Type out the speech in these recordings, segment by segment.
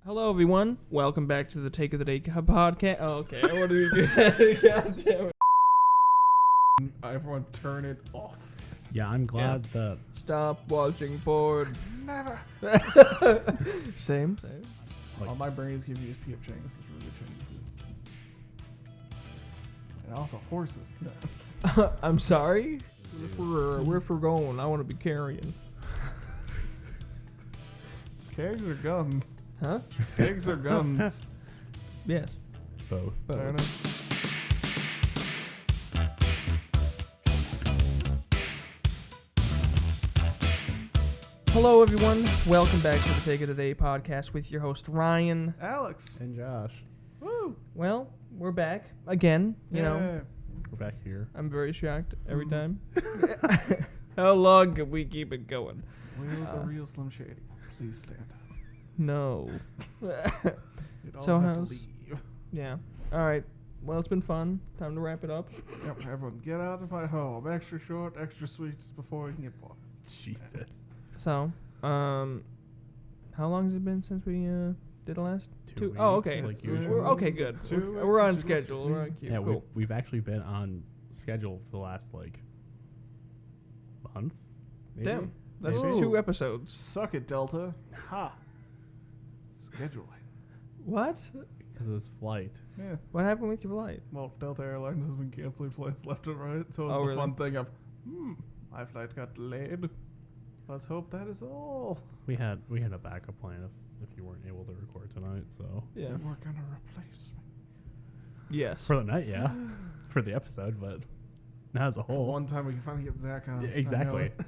Hello, everyone. Welcome back to the Take of the Day podcast. Oh, okay. What do we do? God damn it. Everyone turn it off. Yeah, I'm glad that... Stop watching porn. Never. Same. All my brains give you is P.F. Chang. This is really good Chinese food. And also horses. I'm sorry? Where for going? I want to be carrying. Kegs or guns? Huh? Kegs or guns? Yes. both. Fair enough. Hello, everyone. Welcome back to the Take of the Day podcast with your host, Ryan. Alex. And Josh, Woo. Well, we're back again. You know, we're back here. I'm very shocked every time. How long can we keep it going? Will the real Slim Shady please stand up? No. You'd all So have to how's- leave. Yeah. All right. Well, it's been fun. Time to wrap it up. Yep, everyone get out of my home. Extra short, extra sweets before you can get bored. Jesus. So, how long has it been since we did the last 2? Weeks, Oh, okay. Like We're- usual. We're okay. Good. Two We're weeks on since we- schedule. We're on cue. Yeah, Cool. we've actually been on schedule for the last, month? Maybe? Damn. That's Maybe. 2 episodes. Suck it, Delta. Ha. Scheduling. What? Because of this flight. Yeah. What happened with your flight? Well, Delta Airlines has been canceling flights left and right, so it's Oh, the really? fun thing of, my flight got delayed. Let's hope that is all. We had a backup plan if you weren't able to record tonight, so... Yeah. They were gonna replace me. Yes. For the night, yeah. For the episode, but not as a whole. One time we can finally get Zach on. Yeah, I know exactly. it.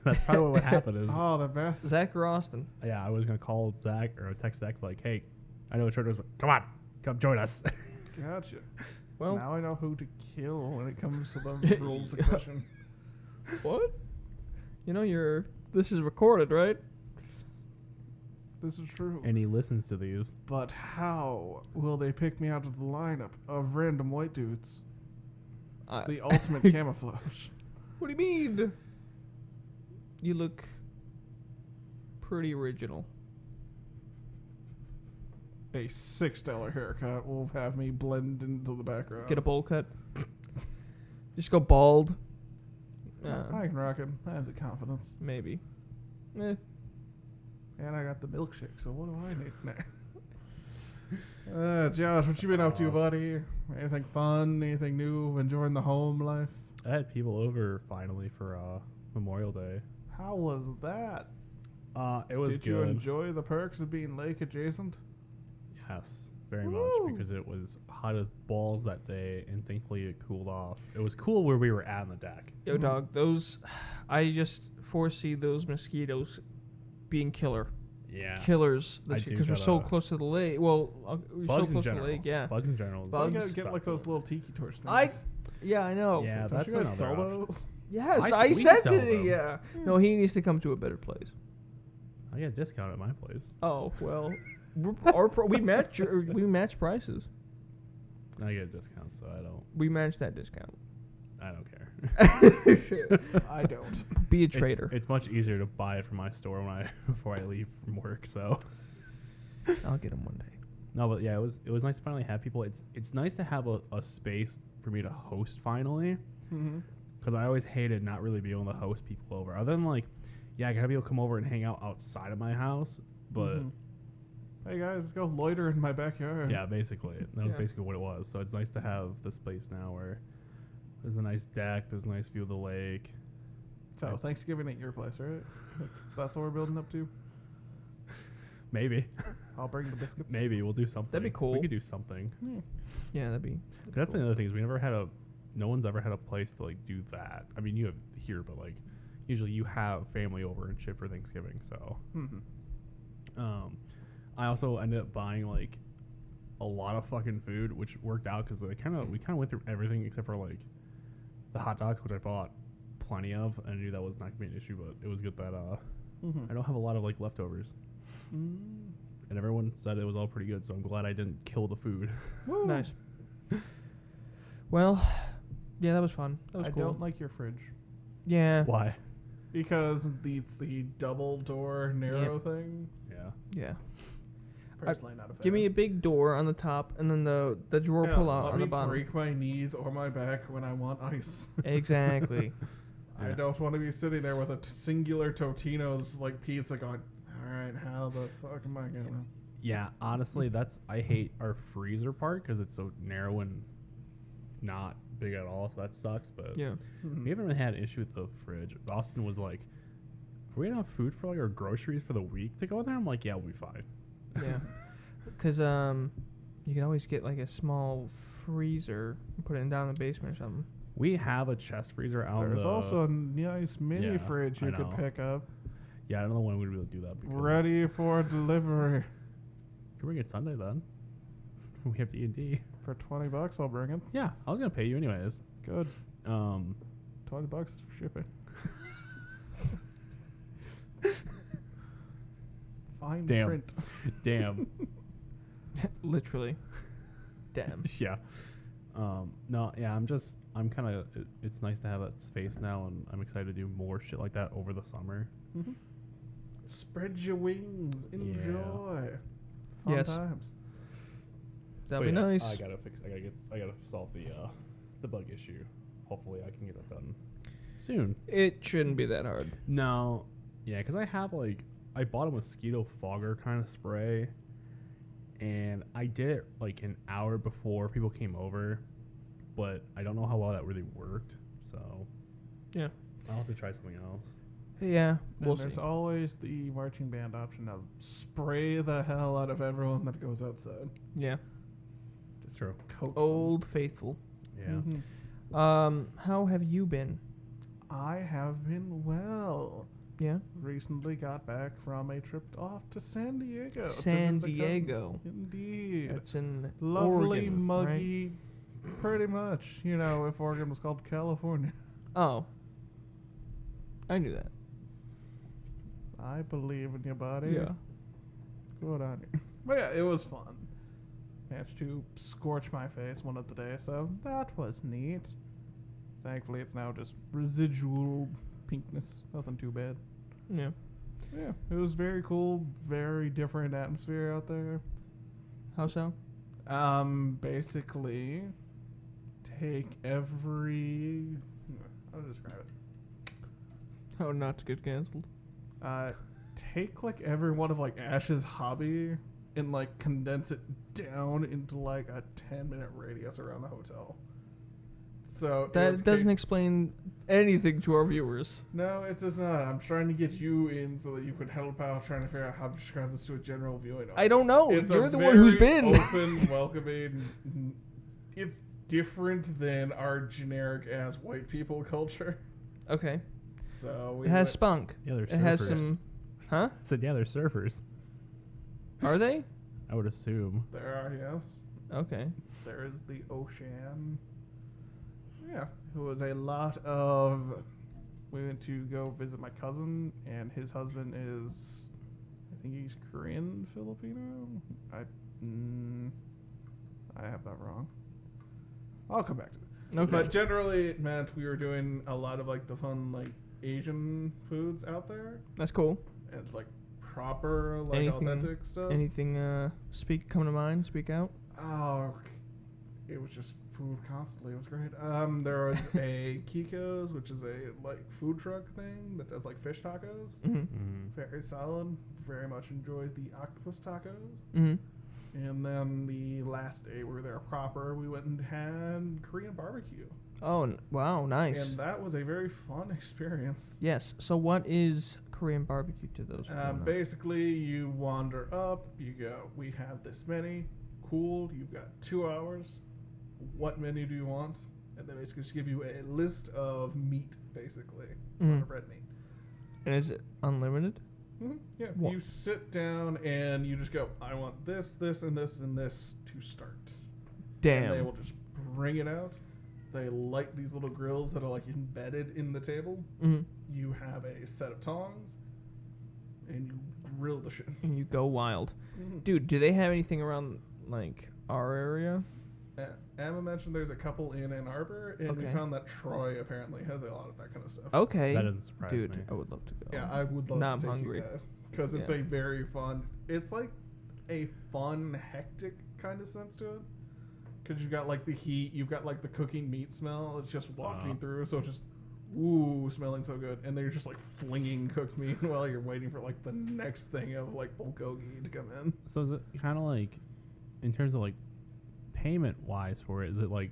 That's probably what happened is... Oh, the bastard. Zach or Austin? Yeah, I was going to call Zach or text Zach like, hey, I know what short it was, but come on, come join us. Gotcha. Well, Now I know who to kill when it comes to the rule succession. what? You know, this is recorded, right? This is true. And he listens to these. But how will they pick me out of the lineup of random white dudes? It's the ultimate camouflage. What do you mean? You look pretty original. A $6 haircut will have me blend into the background. Get a bowl cut. Just go bald. I can rock it. I have the confidence. Maybe. Eh. And I got the milkshake, so what do I need now? Josh, what you been up to, buddy? Anything fun? Anything new? Enjoying the home life? I had people over finally for Memorial Day. How was that? It was Did good. you enjoy the perks of being lake adjacent? Yes, very Woo. much, because it was hot as balls that day, and thankfully it cooled off. It was cool where we were at on the deck. Yo, dog, I just foresee those mosquitoes being Yeah. killers I this year do because we're so gotta- close to the lake. Well, we're so Bugs in close to the general. lake, yeah. Bugs in general. So you Bugs gotta get like sucks. those little tiki torch things. I- Yeah, I know. Yeah, Don't that's you guys another sell option. those? Yes, I- I we said sell that. them. Yeah. No, he needs to come to a better place. I get a discount at my place. Oh well, we match prices. I get a discount, so We match that discount. I don't care. I don't. Be a trader. It's much easier to buy it from my store before I leave from work. So I'll get him one day. no, but yeah, it was nice to finally have people. It's nice to have a space for me to host finally, Mm-hmm. because I always hated not really being able to host people over. Other than like, yeah, I can have people come over and hang out outside of my house, but Hey guys, let's go loiter in my backyard. yeah, basically that was Yeah. basically what it was. So it's nice to have this place now where there's a nice deck, there's a nice view of the lake. So Thanksgiving at your place, right? That's what we're building up to. Maybe, I'll bring the biscuits. maybe we'll do something. That'd be cool. We could do something. Yeah, that'd be. That's the other thing is no one's ever had a place to like do that. I mean, you have here, but like usually you have family over and shit for Thanksgiving. So, I also ended up buying like a lot of fucking food, which worked out because we kind of went through everything except for like the hot dogs, which I bought plenty of. And I knew that was not gonna be an issue, but it was good that I don't have a lot of like leftovers. And everyone said it was all pretty good, so I'm glad I didn't kill the food. Nice. Well, yeah, that was fun. That was I cool. don't like your fridge Yeah. Why? because it's the double door narrow thing. Yeah. Yeah. personally not a fan. Give me a big door on the top, and then the drawer Yeah, pull out let on me the bottom. break my knees or my back when I want ice. Exactly. I Yeah. don't want to be sitting there with a singular Totino's like pizza going, alright, how the fuck am I gonna... Yeah, honestly, I hate our freezer part because it's so narrow and not big at all, so that sucks. But Yeah. we haven't really had an issue with the fridge. Austin was like, "Are we gonna have food for like our groceries for the week to go in there?" I'm like, "Yeah, we'll be fine." Yeah. Because you can always get like a small freezer and put it down in the basement or something. We have a chest freezer out. There's also a nice mini Yeah, fridge you I could know. pick up. Yeah, I don't know when we'd be able to do that. Because Ready for delivery. Can we get Sunday then? We have D&D. For $20, I'll bring it. Yeah, I was gonna pay you anyways. Good. Um, $20 is for shipping. Fine Damn. print. damn. Literally. Damn. Yeah. No, yeah, I'm kind of, it's nice to have that space now, and I'm excited to do more shit like that over the summer. Spread your wings. Enjoy. Fun Yes. times. That'd But be yeah, nice. I gotta solve the bug issue. Hopefully I can get that done soon. It shouldn't be that hard. No. Yeah, because I bought a mosquito fogger kind of spray, and I did it like an hour before people came over, but I don't know how well that really worked, so Yeah. I'll have to try something else. Yeah. We'll And see. there's always the marching band option of spray the hell out of everyone that goes outside. Yeah. It's true. Coat Old faithful. Yeah. How have you been? I have been well. Yeah. Recently got back from a trip off to San Diego. to San visit a cousin. Diego. Indeed. It's in Lovely, Oregon, muggy, pretty much. You know, if Oregon was called California. Right? Oh. I knew that. I believe in your body. Yeah. Good on you. But yeah, it was fun. Managed to scorch my face one of the days, so that was neat. Thankfully, it's now just residual pinkness. Nothing too bad. Yeah. Yeah, it was very cool. Very different atmosphere out there. How so? Basically, take every... How to describe it? How not to get canceled? Take like every one of like Ash's hobby and like condense it down into like a 10-minute radius around the hotel. So it was That doesn't explain anything to our viewers. No, it does not. I'm trying to get you in so that you could help out trying to figure out how to describe this to a general viewing. I don't know. It's You're a the one who's very been. open, welcoming. It's different than our generic as white people culture. Okay. So we It has went- spunk. Yeah, they're It has surfers. some. Huh? I said, yeah, they're surfers. Are they? I would assume. there are, yes. Okay. There is the ocean. Yeah, it was a lot of. We went to go visit my cousin, and his husband is, I think he's Korean Filipino. I have that wrong. I'll come back to it. Okay. But generally, it meant we were doing a lot of like the fun like Asian foods out there, That's cool. and it's like proper like Anything- authentic stuff. Anything come to mind? Speak out. Oh, it was just food constantly. It was great. There was a Kiko's, which is a like food truck thing that does like fish tacos. Mm-hmm. Very solid. Very much enjoyed the octopus tacos. Mm-hmm. And then the last day we were there proper, we went and had Korean barbecue. Oh, wow, nice. And that was a very fun experience. Yes. So, what is Korean barbecue to those? who don't know? Basically, you wander up, you go, we have this many. Cool, you've got 2 hours. What menu do you want? And they basically just give you a list of meat, basically. Mhm. Of red meat. And is it unlimited? Yeah, What? you sit down and you just go, I want this, this, and this, and this to start. Damn. And they will just bring it out. They light these little grills that are like embedded in the table. Mm-hmm. You have a set of tongs, and you grill the shit. And you go wild, dude. Do they have anything around like our area? Emma mentioned there's a couple in Ann Arbor, and we Okay. found that Troy apparently has a lot of that kind of stuff. Okay. That doesn't surprise Dude, me. I would love to go. Yeah, I would love Now to I'm take hungry. you guys because it's Yeah. a very fun. It's like a fun, hectic kind of sense to it. Because you've got like the heat, you've got like the cooking meat smell. It's just wafting through, so it's just ooh, smelling so good. And they're just like flinging cooked meat while you're waiting for like the next thing of like bulgogi to come in. So is it kind of like, in terms of like payment wise for it, is it like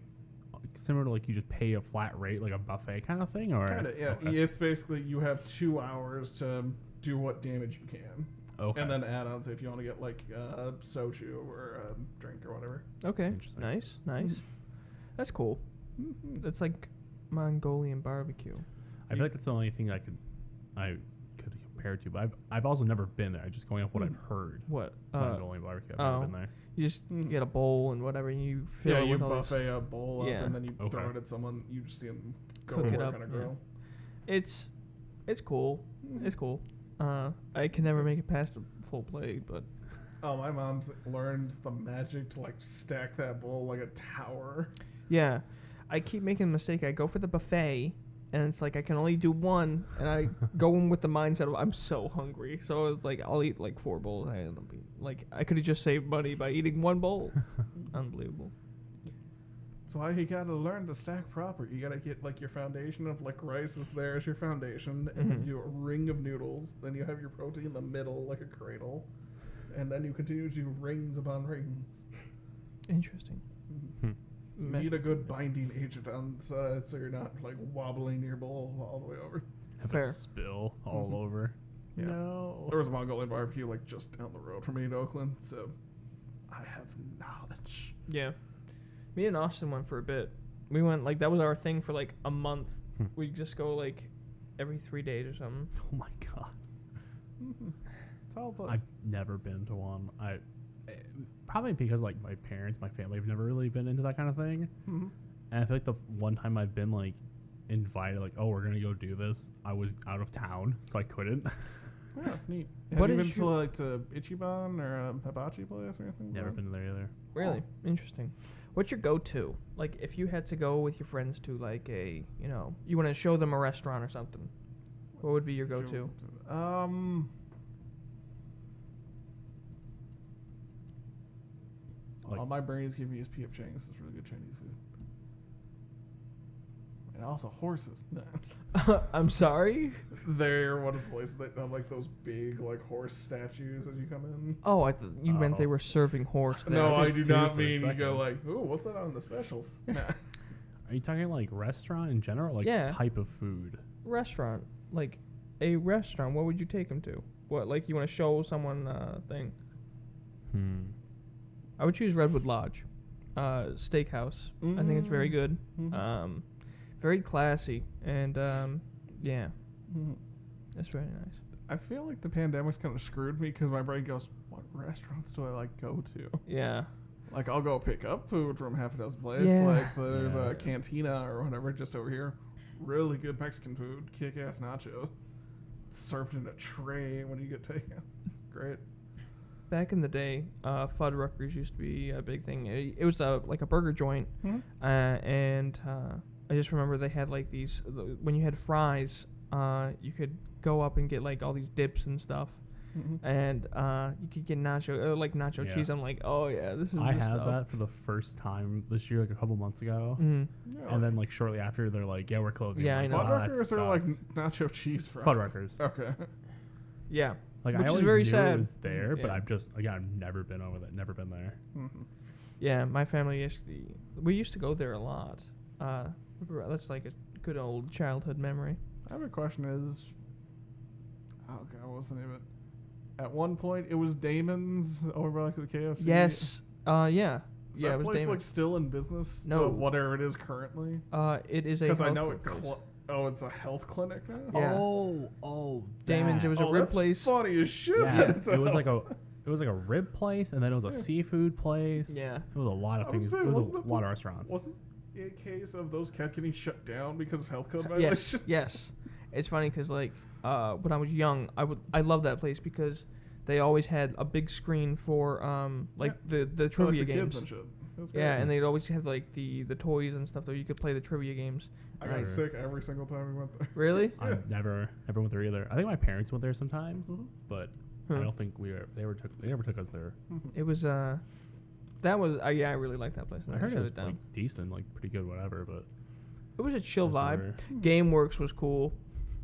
similar to like you just pay a flat rate like a buffet kind of thing, or Kind of, yeah. Okay. It's basically you have 2 hours to do what damage you can. Okay. And then add-ons if you want to get like soju or a drink or whatever. Okay. Interesting. Nice. That's cool. That's like Mongolian barbecue. I feel like that's the only thing I could compare it to, but I've also never been there. Just going off what I've heard. What? Mongolian barbecue. I've never oh. been there. You just get a bowl and whatever, and you fill Yeah, it you with all this. buffet a bowl up Yeah. and then you throw Okay. it at someone. You just see them go Cook to it work up, on a yeah. grill. It's cool. It's cool. I can never make it past a full plate, but Oh, my mom's learned the magic to like stack that bowl like a tower. yeah, I keep making the mistake. I go for the buffet, and it's like I can only do one, and I go in with the mindset of I'm so hungry, so it's like I'll eat like 4 bowls. I end up eating, like I could have just saved money by eating 1 bowl. Unbelievable. So why you gotta learn to stack proper. You gotta get like your foundation of like rice is there as your foundation, and then Mhm. you do a ring of noodles. Then you have your protein in the middle like a cradle, and then you continue to do rings upon rings. Interesting. You Me- need a good binding agent on the side so you're not like wobbling your bowl all the way over. Have Fair. it spill all over. Yeah. No. There was a Mongolian barbecue like just down the road from me in Oakland, so I have knowledge. Yeah. Me and Austin went for a bit. We went like that was our thing for like a month. Hmm. We'd just go like every 3 days or something. Oh my god. It's all those. I've never been to one. Probably because like my parents, my family have never really been into that kind of thing. Mhm. And I feel like the one time I've been like invited, like, oh, we're gonna go do this, I was out of town, so I couldn't. Yeah, neat. What Have you is been to like to Ichiban or a hibachi place or anything? like Never that? been there either. Really interesting. What's your go-to? Like if you had to go with your friends to like a, you want to show them a restaurant or something. What would be your go-to? Like- All my brains give me is P.F. Chang's. It's really good Chinese food. And also horses. No. I'm sorry. They're one of the places that have like those big like horse statues as you come in. Oh, I thought you meant they Oh. were serving horse there. No, I did do too not for a mean you go second. like, ooh, what's that on the specials? Nah. Are you talking like restaurant in general, or like Yeah. type of food? Restaurant, like a restaurant. What would you take them to? What, like you want to show someone thing? I would choose Redwood Lodge, steakhouse. I think it's very good. Mhm. Very classy, and yeah, Mhm. it's very nice. I feel like the pandemic's kind of screwed me because my brain goes, what restaurants do I like go to? Yeah, Like I'll go pick up food from half a dozen places. Yeah. Like there's Yeah. a cantina or whatever just over here. Really good Mexican food, kick-ass nachos, served in a tray when you get taken. It's great. back in the day, Fuddruckers used to be a big thing. It was like a burger joint, and I just remember they had like these. When you had fries, you could go up and get like all these dips and stuff, and you could get nacho Yeah. cheese. I'm like, oh yeah, this is. I the had stuff. that for the first time this year, like a couple months ago. Mhm. Yeah, And then like shortly after, they're like, "Yeah, we're closing." Yeah, I'm I know. like, "Ah, that Fuddruckers are like sucks." nacho cheese fries. Fuddruckers. Okay. Yeah, Like Which I is always very knew sad. it was there, but Yeah. I've never been over there, never been there. Mhm. yeah. My family we used to go there a lot. That's like a good old childhood memory. I have a question is, oh god, what was the name of it? At one point, it was Damon's over by like the KFC. Yes. Yeah. Is Yeah. that It was place Damon. like still in business? No. Of whatever it is currently. It is a. Because I know healthcare it. place. It's a health clinic now. Yeah. Oh, Damon's, it was a rib that's place. funny as shit. Yeah, that it's it was like health- it was like a rib place, and then it was a Yeah. seafood place. Yeah. it was a lot of I was things. saying, It was wasn't a the lot pl- of restaurants. Wasn't it a case of those kept getting shut down because of health code Yes. violations? Yes. It's funny because like when I was young, I loved that place because they always had a big screen for like the For, like, trivia the games. kids and shit. It was Yeah, great. and they'd always have like the toys and stuff that you could play the trivia games. I got Nice. sick every single time we went there. Really? I never went there either. I think my parents went there sometimes, Mhm. but I Huh. don't think they never took us there. It was that was yeah, I really liked that place. I I heard shut it was it down. like decent, like pretty good, whatever. But It was a chill it was vibe. never- GameWorks was cool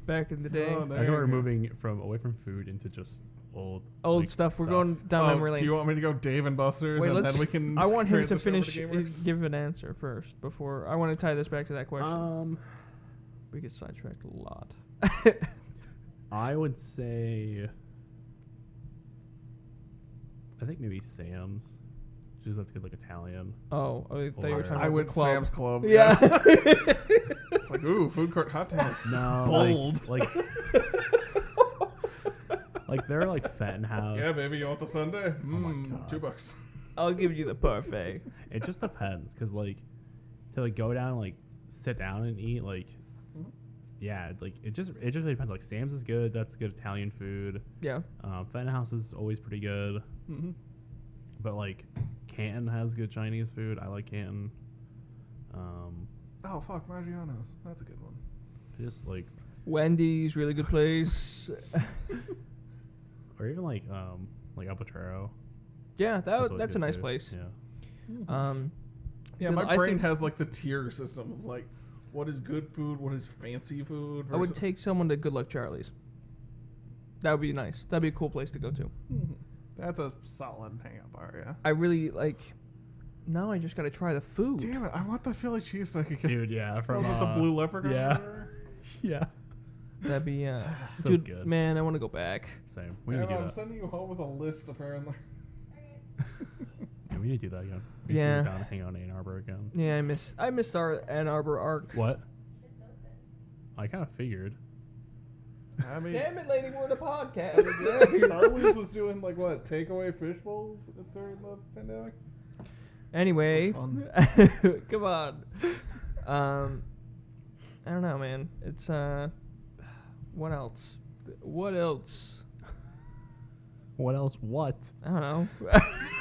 back in the day. Oh, I there think you we're go. moving from away from food into just old like, Stuff. We're going down memory lane. Do you want me to go Dave and Buster's Wait, and let's. then we can? I want him to transition over finish. GameWorks? Give an answer first before I want to tie this back to that question. Um, We get sidetracked a lot. I would say, I think maybe Sam's. Just that's good, like Italian. Oh, I thought you were Or- talking I about went the club. Sam's Club. Yeah. It's like, ooh, food court hot dogs. No, Bold. like they're like Fenton House. Yeah, baby, you want the Sunday? my God. $2. I'll give you the parfait. It just depends, cause like to like go down and like sit down and eat like. Yeah, like it just really depends. Like Sam's is good. That's good Italian food. Yeah. Fenton House is always pretty good. Mm-hmm. But like Canton has good Chinese food. I like Canton. Oh fuck, Maggiano's. That's a good one. Just like, Wendy's, really good place. or even like El Potrero. Yeah, always that's a good nice too. place. Yeah. Yeah, Then my I brain think- has like the tier system of like what is good food, what is fancy food. I would versus- take someone to Good Luck Charlie's. That would be nice. That'd be a cool place to go to. That's a solid hang-up bar, yeah. I really like. Now I just gotta try the food. Damn it, I want the Philly cheesesteak again. Dude, yeah, from with the blue leprechaun. yeah. or whatever. Yeah. That'd be So dude, good. man. I want to go back. Same. We Yeah, need to do I'm that. sending you home with a list apparently. Yeah, we need to do that again. Yeah. Down and hang out in Ann Arbor again. Yeah, I missed our Ann Arbor arc. What? I kind of figured. I mean, Damn it, lady, we're in a podcast. Charlie's was doing like what, takeaway fish bowls during the pandemic? Anyway, It was fun. come on. I don't know, man. It's what else? What else? What else? What? I don't know.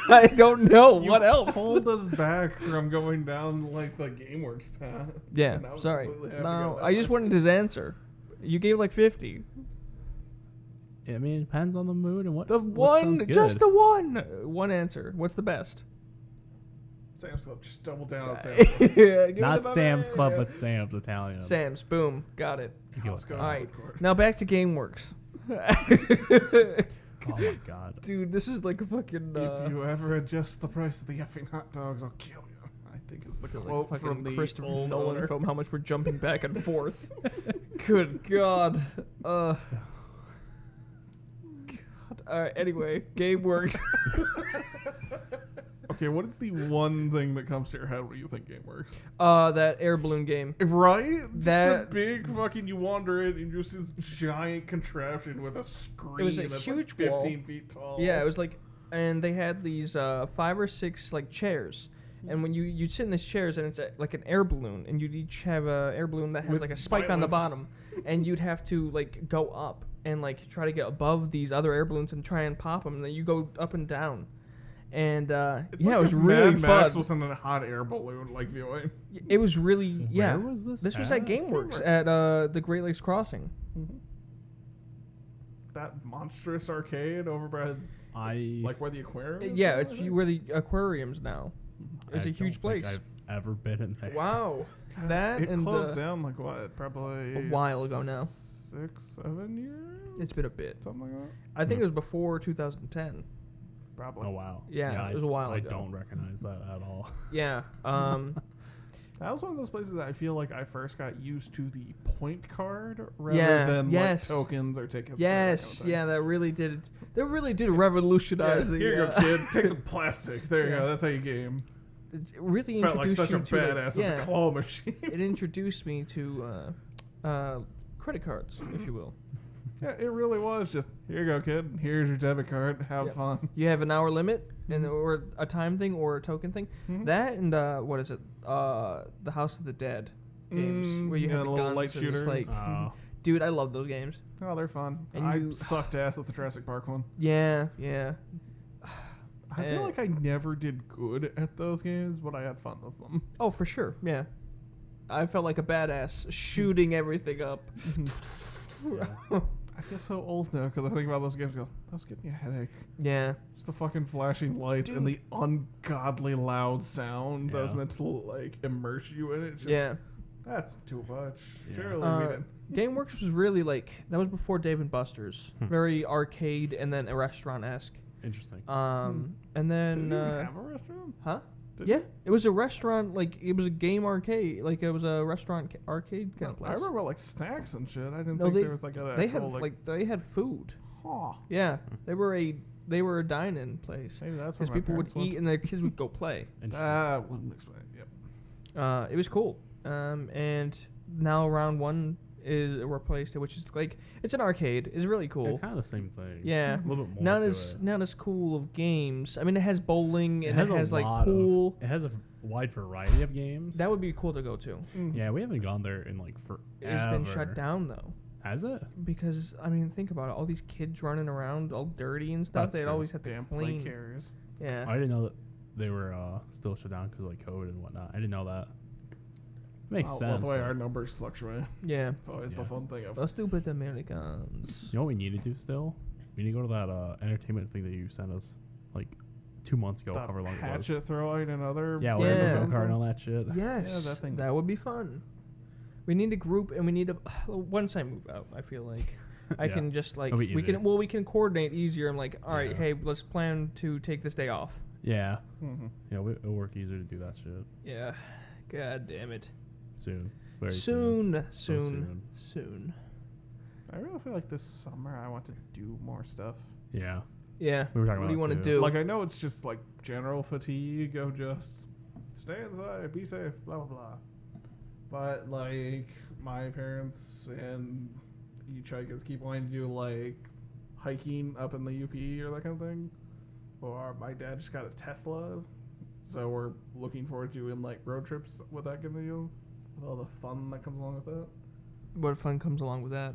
I don't know what You else. pulled us back from going down like the GameWorks path. Yeah, And I was sorry. completely happy to No, go that I just way. wanted his answer. You gave like 50. I mean, it depends on the mood and what. The what one, sounds good. just the one. One answer. What's the best? Sam's Club. Just double down on Sam's Club. Yeah, give me Not the Sam's money. Club, but Sam's Italian. Sam's. Boom. Got it. You go Costco with All that. right. food court. Now back to GameWorks. Oh my god. Dude, this is like a fucking. If you ever adjust the price of the effing hot dogs, I'll kill you. I think is the feel like quote fucking from the Christopher old Nolan owner. film. How much we're jumping back and forth. Good God. God. All right. Anyway, GameWorks. Okay, what is the one thing that comes to your head when you think GameWorks? That air balloon game. Right? Just That- the big fucking, you wander in and just this giant contraption with a screen It was a that's huge like wall. 15 feet tall. Yeah, it was like, and they had these 5 or 6 like chairs, and when you'd sit in these chairs, and it's like an air balloon, and you'd each have a air balloon that has With like a spike on the violence. bottom, and you'd have to like go up and like try to get above these other air balloons and try and pop them, and then you go up and down, and It's yeah, like it was if really Mad Max fun. was in a hot air balloon like viewing. It was really yeah. Where was this? This was at GameWorks GameWorks. at the Great Lakes Crossing. That monstrous arcade over by I like where the aquarium is? Yeah, or it's something? where the aquarium's now. It's I a huge don't think place. I've ever been in there. Wow, that It and closed down like what? Probably a while ago now. 6, 7 years. It's been a bit. Something like that. I think it was before 2010. Probably. Oh wow. Yeah, it was a while I ago. don't recognize that at all. Yeah. That was one of those places that I feel like I first got used to the point card rather Yeah, than yes. like tokens or tickets. Yes. Yeah. That really did. That really did revolutionize the. Here you go, uh, kid. Take some plastic. There you Yeah. go. That's how you game. It really Felt like introduced such a you to badass like, at the claw machine. it introduced me to credit cards, if you will. Yeah, it really was just here you go, kid. Here's your debit card. Have Yep. fun. You have an hour limit, and or a time thing or a token thing. Mhm. That and what is it? The House of the Dead games where you yeah, have the little guns light and just, shooters. like, Oh. dude, I love those games. Oh, they're fun. And I you- sucked ass with the Jurassic Park one. Yeah. Yeah. I feel Eh. like I never did good at those games, but I had fun with them. Oh, for sure. Yeah. I felt like a badass shooting everything up. Yeah. I feel so old now because I think about those games. And go, those give me a headache. Yeah. Just the fucking flashing lights and the ungodly loud sound that was Yeah. meant to like immerse you in it. Just, Yeah. that's too much. Yeah. Surely we didn't. GameWorks was really like that was before Dave and Buster's. Very arcade and then a restaurant esque. Interesting. And then Did you have a restaurant? huh? Did Yeah, you? it was a restaurant. Like it was a game arcade. Like it was a restaurant arcade kind of place. I remember like snacks and shit. I didn't No, think they- there was like a They had actual, they had food. huh. Yeah, they were a dine-in place Maybe that's where because my people would parents went. eat and their kids would go play. Interesting. That wouldn't explain it. Yep. It was cool. And now round one is replaced it, which is like it's an arcade. It's really cool. It's kind of the same thing. Yeah. A little bit more. Not to as it. not as cool of games. I mean, it has bowling and it a has like lot pool. It has a wide variety of games. That would be cool to go to. Yeah, we haven't gone there in like forever. It's been shut down though, Has it? because I mean, think about it. All these kids running around all dirty and stuff. That's They'd true. always have to Damn play clean. carriers. Yeah. I didn't know that they were still shut down because of like COVID and whatnot. I didn't know that. Makes Well, sense. the way but our numbers fluctuate. Yeah. It's always the Yeah. fun thing of Those stupid Americans. you know what we need to do still? We need to go to that entertainment thing that you sent us like 2 months ago, the however long it was. hatchet throwing and other. Yeah, Yeah. we're in the go kart and all that shit. Yes. that thing. That would be fun. We need a group, and we need to. Once I move out, I feel like I Yeah. can just like It'll be we easier. can. Well, we can coordinate easier. I'm like, all right, Yeah. hey, let's plan to take this day off. Yeah. Mm-hmm. Yeah, it'll work easier to do that shit Yeah. God damn it. soon. Very Soon. soon. I really feel like this summer I want to do more stuff. Yeah. Yeah. We were talking What do you about want to that do? Like I know it's just like general fatigue of just stay inside, be safe, blah blah blah. But like my parents and each hikers keep wanting to do like hiking up in the UP or that kind of thing. Or my dad just got a Tesla, so we're looking forward to doing like road trips with that kind of deal, with all the fun that comes along with that. What fun comes along with that?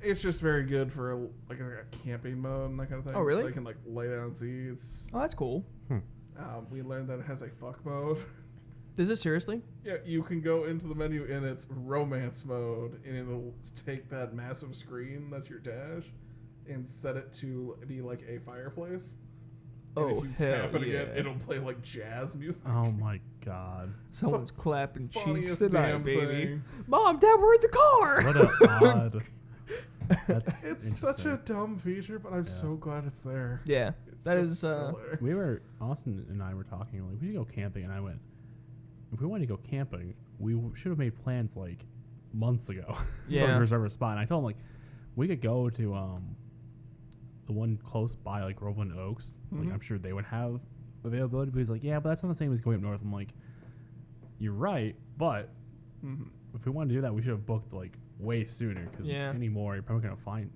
It's just very good for like a camping mode and that kind of thing. Oh, really? So you can like lay down seats. Oh, that's cool. We learned that it has a fuck mode. Does it seriously? Yeah, you can go into the menu in its romance mode, and it'll take that massive screen that's your dash and set it to be like a fireplace. And Oh, if you hell tap it again, yeah. it'll play like jazz music. Oh my god. Someone's clapping cheeks Funniest tonight, damn baby. thing. Mom, Dad, we're in the car. What a odd. That's It's such a interesting. dumb feature, but I'm so glad it's there. Yeah. It's That just is, so there. We were Austin and I were talking like we should go camping, and I went, if we wanted to go camping, we should have made plans like months ago. So we Yeah. reserve a spot. And I told him like we could go to the one close by like Groveland Oaks. Like Mhm. I'm sure they would have availability. But he's like, yeah, but that's not the same as going up north. I'm like, you're right, but Mhm. if we wanted to do that, we should have booked like way sooner because Yeah. anymore you're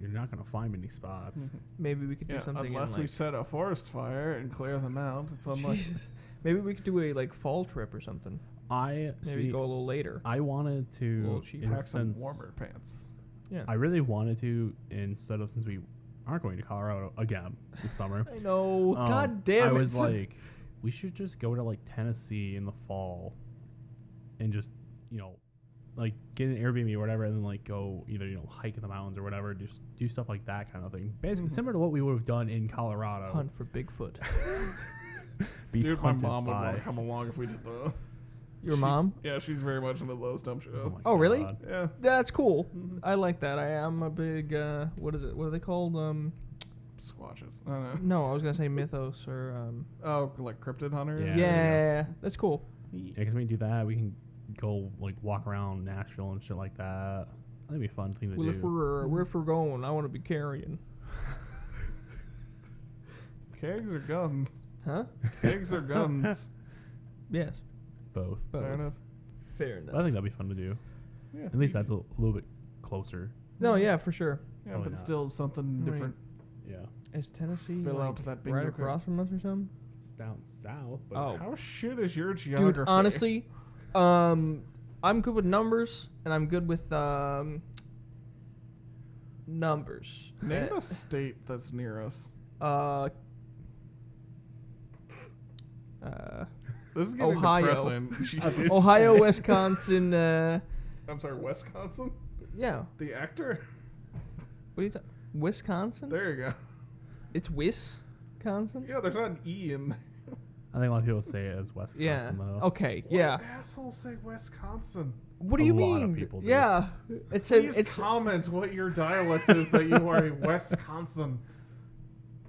not gonna find many spots. Maybe we could do Yeah, something unless in we like, set a forest fire and clear them out. It's unlike Jesus. Maybe we could do a like fall trip or something. I Maybe see. go a little later. I wanted to Little cheaper. in pack some sense- warmer pants. Yeah. I really wanted to instead of since we aren't going to Colorado again this summer. I know. um, God damn I it. was like, we should just go to like Tennessee in the fall, and just like get an Airbnb or whatever, and then like go either hike in the mountains or whatever, just do stuff like that kind of thing. Basically similar to what we would have done in Colorado. hunt for Bigfoot. Be Dude, my hunted mom would by- want to come along if we did that. Your mom? Yeah, she's very much into those dumb shows. my Oh, really? God. Yeah. That's cool. I like that. I am a big what is it? What are they called? Squatches. I don't know. No, I was gonna say mythos or Oh, like cryptid hunters? Yeah. yeah, that's cool. Yeah, because we can do that. We can go like walk around Nashville and shit like that. That'd be a fun thing to Well, do. if we're going, I want to be carrying. Kegs or guns? Huh? Kegs or guns? Yes. Both. Both. Fair enough. Fair I enough. think that'd be fun to do. Yeah. At least that's a little bit closer. No, yeah, for sure. Yeah, Probably but not. still something Right. different. Yeah. Is Tennessee Fill like, out that bingo right card. across from us or something? It's down south, but Oh. How shit is your geography? Dude, honestly, I'm good with numbers and I'm good with numbers. Name a state that's near us. This is getting Ohio. depressing. Jesus. Ohio, Wisconsin. I'm sorry, Wisconsin? Yeah. The actor? What are you talking? Wisconsin? There you go. It's Wisconsin? Yeah, there's not an E in there. I think a lot of people say it as Wisconsin, Yeah. though. Okay. What Yeah. assholes say Wisconsin? What do A you lot of mean? people do. Yeah. It's a. Please It's comment what your dialect is that you are a Wisconsin.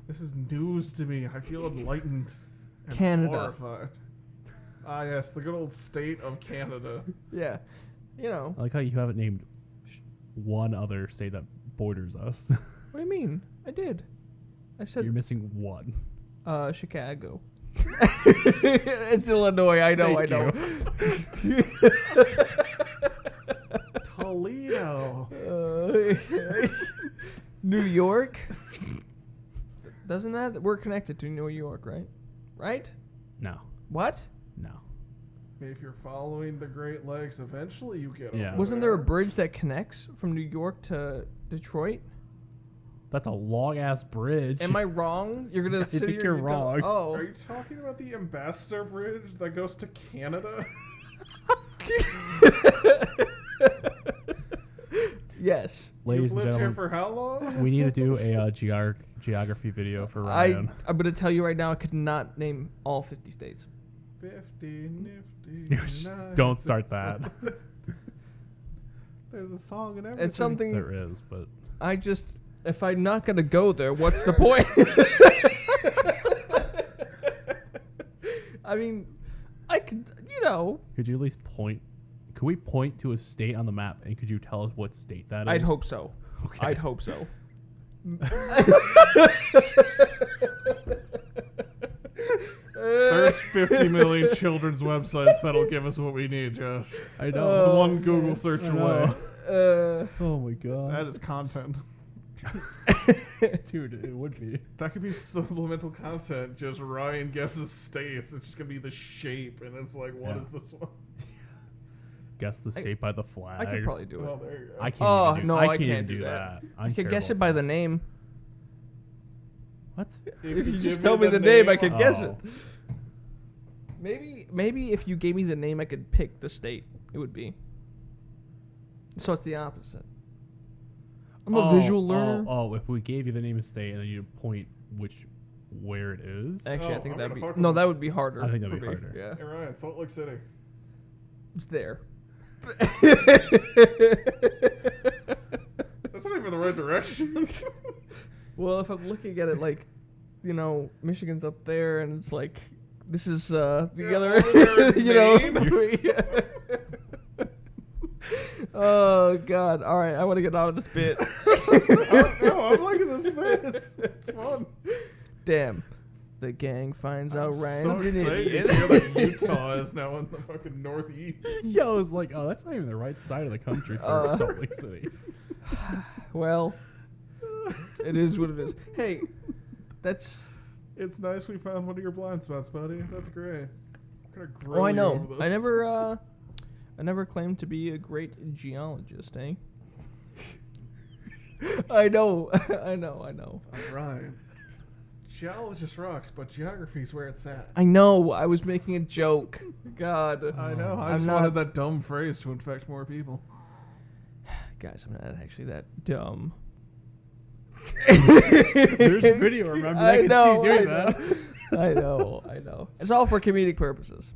This is news to me. I feel enlightened and Canada. horrified. Ah, yes, the good old state of Canada. yeah. You know. I like how you haven't named one other state that borders us. What do you mean? I did. I You're said missing one. Chicago. It's Illinois. I know. Thank I know. Toledo. New York. Doesn't that we're connected to New York, right? Right? No. What? No. If you're following the Great Lakes, eventually you get Yeah. over Wasn't there a there. bridge that connects from New York to Detroit? That's a long ass bridge. Am I wrong? You're gonna I sit think here you're and tell- wrong. Oh, Are you talking about the Ambassador Bridge that goes to Canada? yes. Ladies You've and lived here gentlemen, for how long? we need to do a geography video for Ryan. I'm gonna tell you right now. I could not name all 50 states. 50 nifty. Don't start that. There's a song and everything. It's something There is, but I just. If I'm not gonna go there, what's the point? I mean, I could, you know. could you at least point? Could we point to a state on the map, and could you tell us what state that is? I'd hope so. Okay. I'd hope so. There's 50 million children's websites that'll give us what we need, Josh. I know. It's Oh, one Google search I know. away. Oh my god. That is content. Dude, it would be. That could be supplemental content. Just Ryan guesses states. It's just gonna be the shape, and it's like, what Yeah. is this one? Guess the state by the flag. I could probably do Well, it. there you go. I can't. Oh, even do, no, I I can't, even can't do do that. I could guess it by the name. What? If you give just tell me the name, I could guess it. Oh. Maybe if you gave me the name, I could pick the state it would be. So it's the opposite. I'm a visual learner. Oh, if we gave you the name of state and then you point where it is. Actually, I Oh, think I'm that'd gonna be fuck no, with that you. would be harder. I think that'd for be me. harder. Yeah, Hey Ryan, Salt Lake City. it's there. That's not even the right direction. Well, if I'm looking at it like, you know, Michigan's up there, and it's like this is the Yeah, other, over there in you know. Maine. Oh God! All right, I want to get out of this bit. No, I'm liking this face. It's fun. Damn, the gang finds I'm out so Ryan's an excited idiot. to hear that Utah is now in the fucking northeast. Yo, I was like, oh, that's not even the right side of the country for Salt Lake City. Well, it is what it is. Hey, that's. It's nice we found one of your blind spots, buddy. That's great. I'm gonna grill Oh, I you know. over this. I never claimed to be a great geologist, eh? I know. I know. Ryan. Geologist rocks, but geography's where it's at. I know. I was making a joke. God. I know. I I'm just not- wanted that dumb phrase to infect more people. Guys, I'm not actually that dumb. There's video. Remember, I can know, see you doing I that. know. I know. It's all for comedic purposes.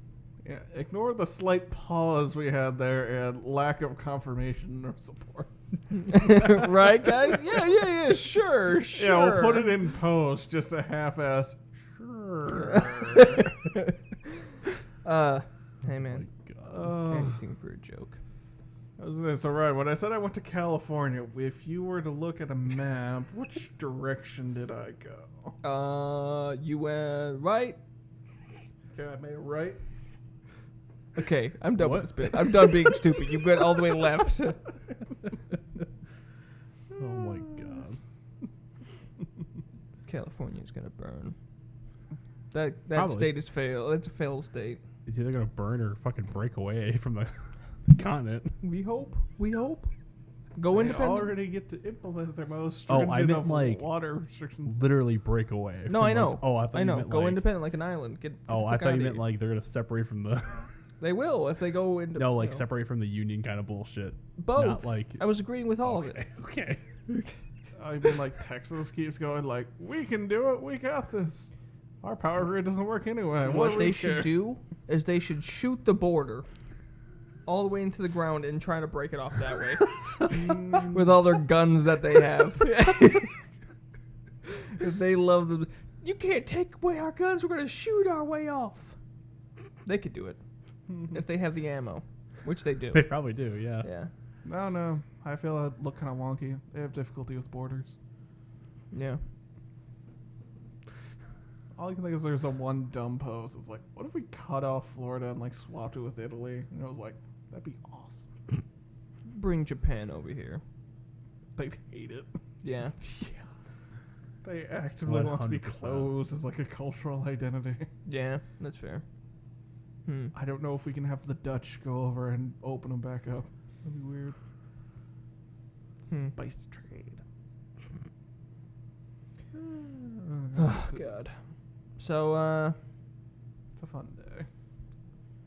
Yeah, ignore the slight pause we had there and lack of confirmation or support. Right, guys? Yeah, sure. Yeah, we'll put it in post, just a half-assed. Sure. Hey man, Oh. anything for a joke. So right, when I said I went to California, if you were to look at a map, which direction did I go? You went right. Okay, I made it right. Okay, I'm done What? with this bit. I'm done being stupid. You went all the way left. Oh my god. California's gonna burn. That Probably. state is fail. That's a failed state. It's either gonna burn or fucking break away from the continent. We hope. Go They independent. already get to implement their most Oh, stringent I meant, of like, water restrictions. Literally break away. No, from, I know. Like, oh, I thought I you know. meant Go like, independent like an island. Get Oh, the I fuck thought you outta meant here. like they're gonna separate from the They will if they go into no, like you know, separate from the union kind of bullshit. both. Not like I was agreeing with all of it. Okay. I mean, like, Texas keeps going, like, we can do it. We got this. Our power grid doesn't work anyway. What they should do is they should shoot the border all the way into the ground and try to break it off that way with all their guns that they have. If they love them, you can't take away our guns. We're gonna shoot our way off. They could do it if they have the ammo, which they do. They probably do, yeah. Yeah, No. I feel it look kind of wonky. They have difficulty with borders. yeah. All I can think is there's a one dumb post. It's like, what if we cut off Florida and like swapped it with Italy? And I was like, that'd be awesome. Bring Japan over here. They'd hate it. Yeah. They actively want to be 100%. closed as like a cultural identity. Yeah, that's fair. I don't know if we can have the Dutch go over and open them back up. That'd be weird. Spice trade. Oh God. So It's a fun day.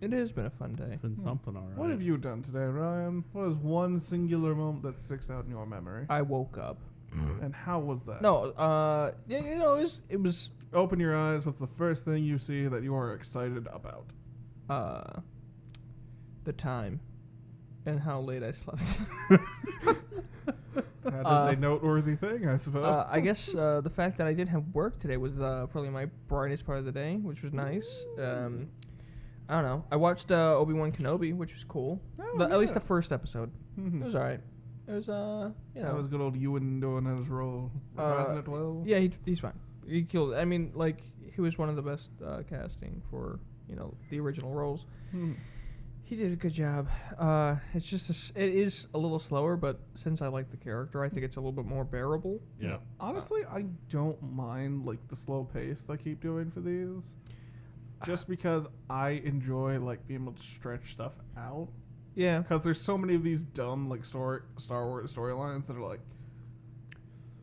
it has been a fun day. It's been something, alright. What have you done today, Ryan? What is one singular moment that sticks out in your memory? I woke up. And how was that? No, yeah, you know, it was Open your eyes. What's the first thing you see that you are excited about? the time and how late I slept. That is a noteworthy thing, I suppose. I guess the fact that I didn't have work today was probably my brightest part of the day, which was nice. I don't know. I watched Obi-Wan Kenobi, which was cool. Oh, At least yeah. the first episode. Mhm. It was alright. It was That was good old Ewan doing his role. Rising it well. yeah, he's fine. He killed. I mean, like he was one of the best casting for the original roles. Mhm. He did a good job. It's just it is a little slower, but since I like the character, I think it's a little bit more bearable. Yeah. Honestly, I don't mind like the slow pace they keep doing for these. Just because I enjoy like being able to stretch stuff out. Yeah. Because there's so many of these dumb like Star Wars storylines that are like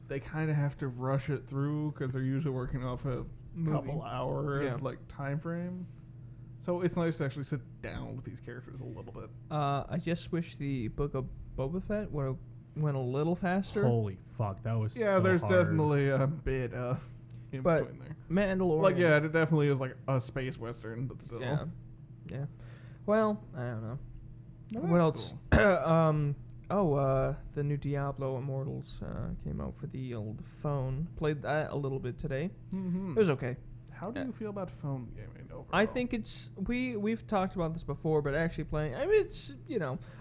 they kind of have to rush it through because they're usually working off a couple hour Yeah. like time frame. So it's nice to actually sit down with these characters a little bit. I just wish the Book of Boba Fett went a little faster. Holy fuck, that was Yeah, so there's hard. definitely a bit in But- between there. Mandalorian. Like, yeah, it definitely is like a space western, but still. Yeah. Yeah. Well, I don't know. Well, What that's else? The new Diablo Immortals came out for the old phone. Played that a little bit today. Mm-hmm. It was okay. How do you feel about phone gaming overall? I think it's we've talked about this before, but actually playing. I mean, it's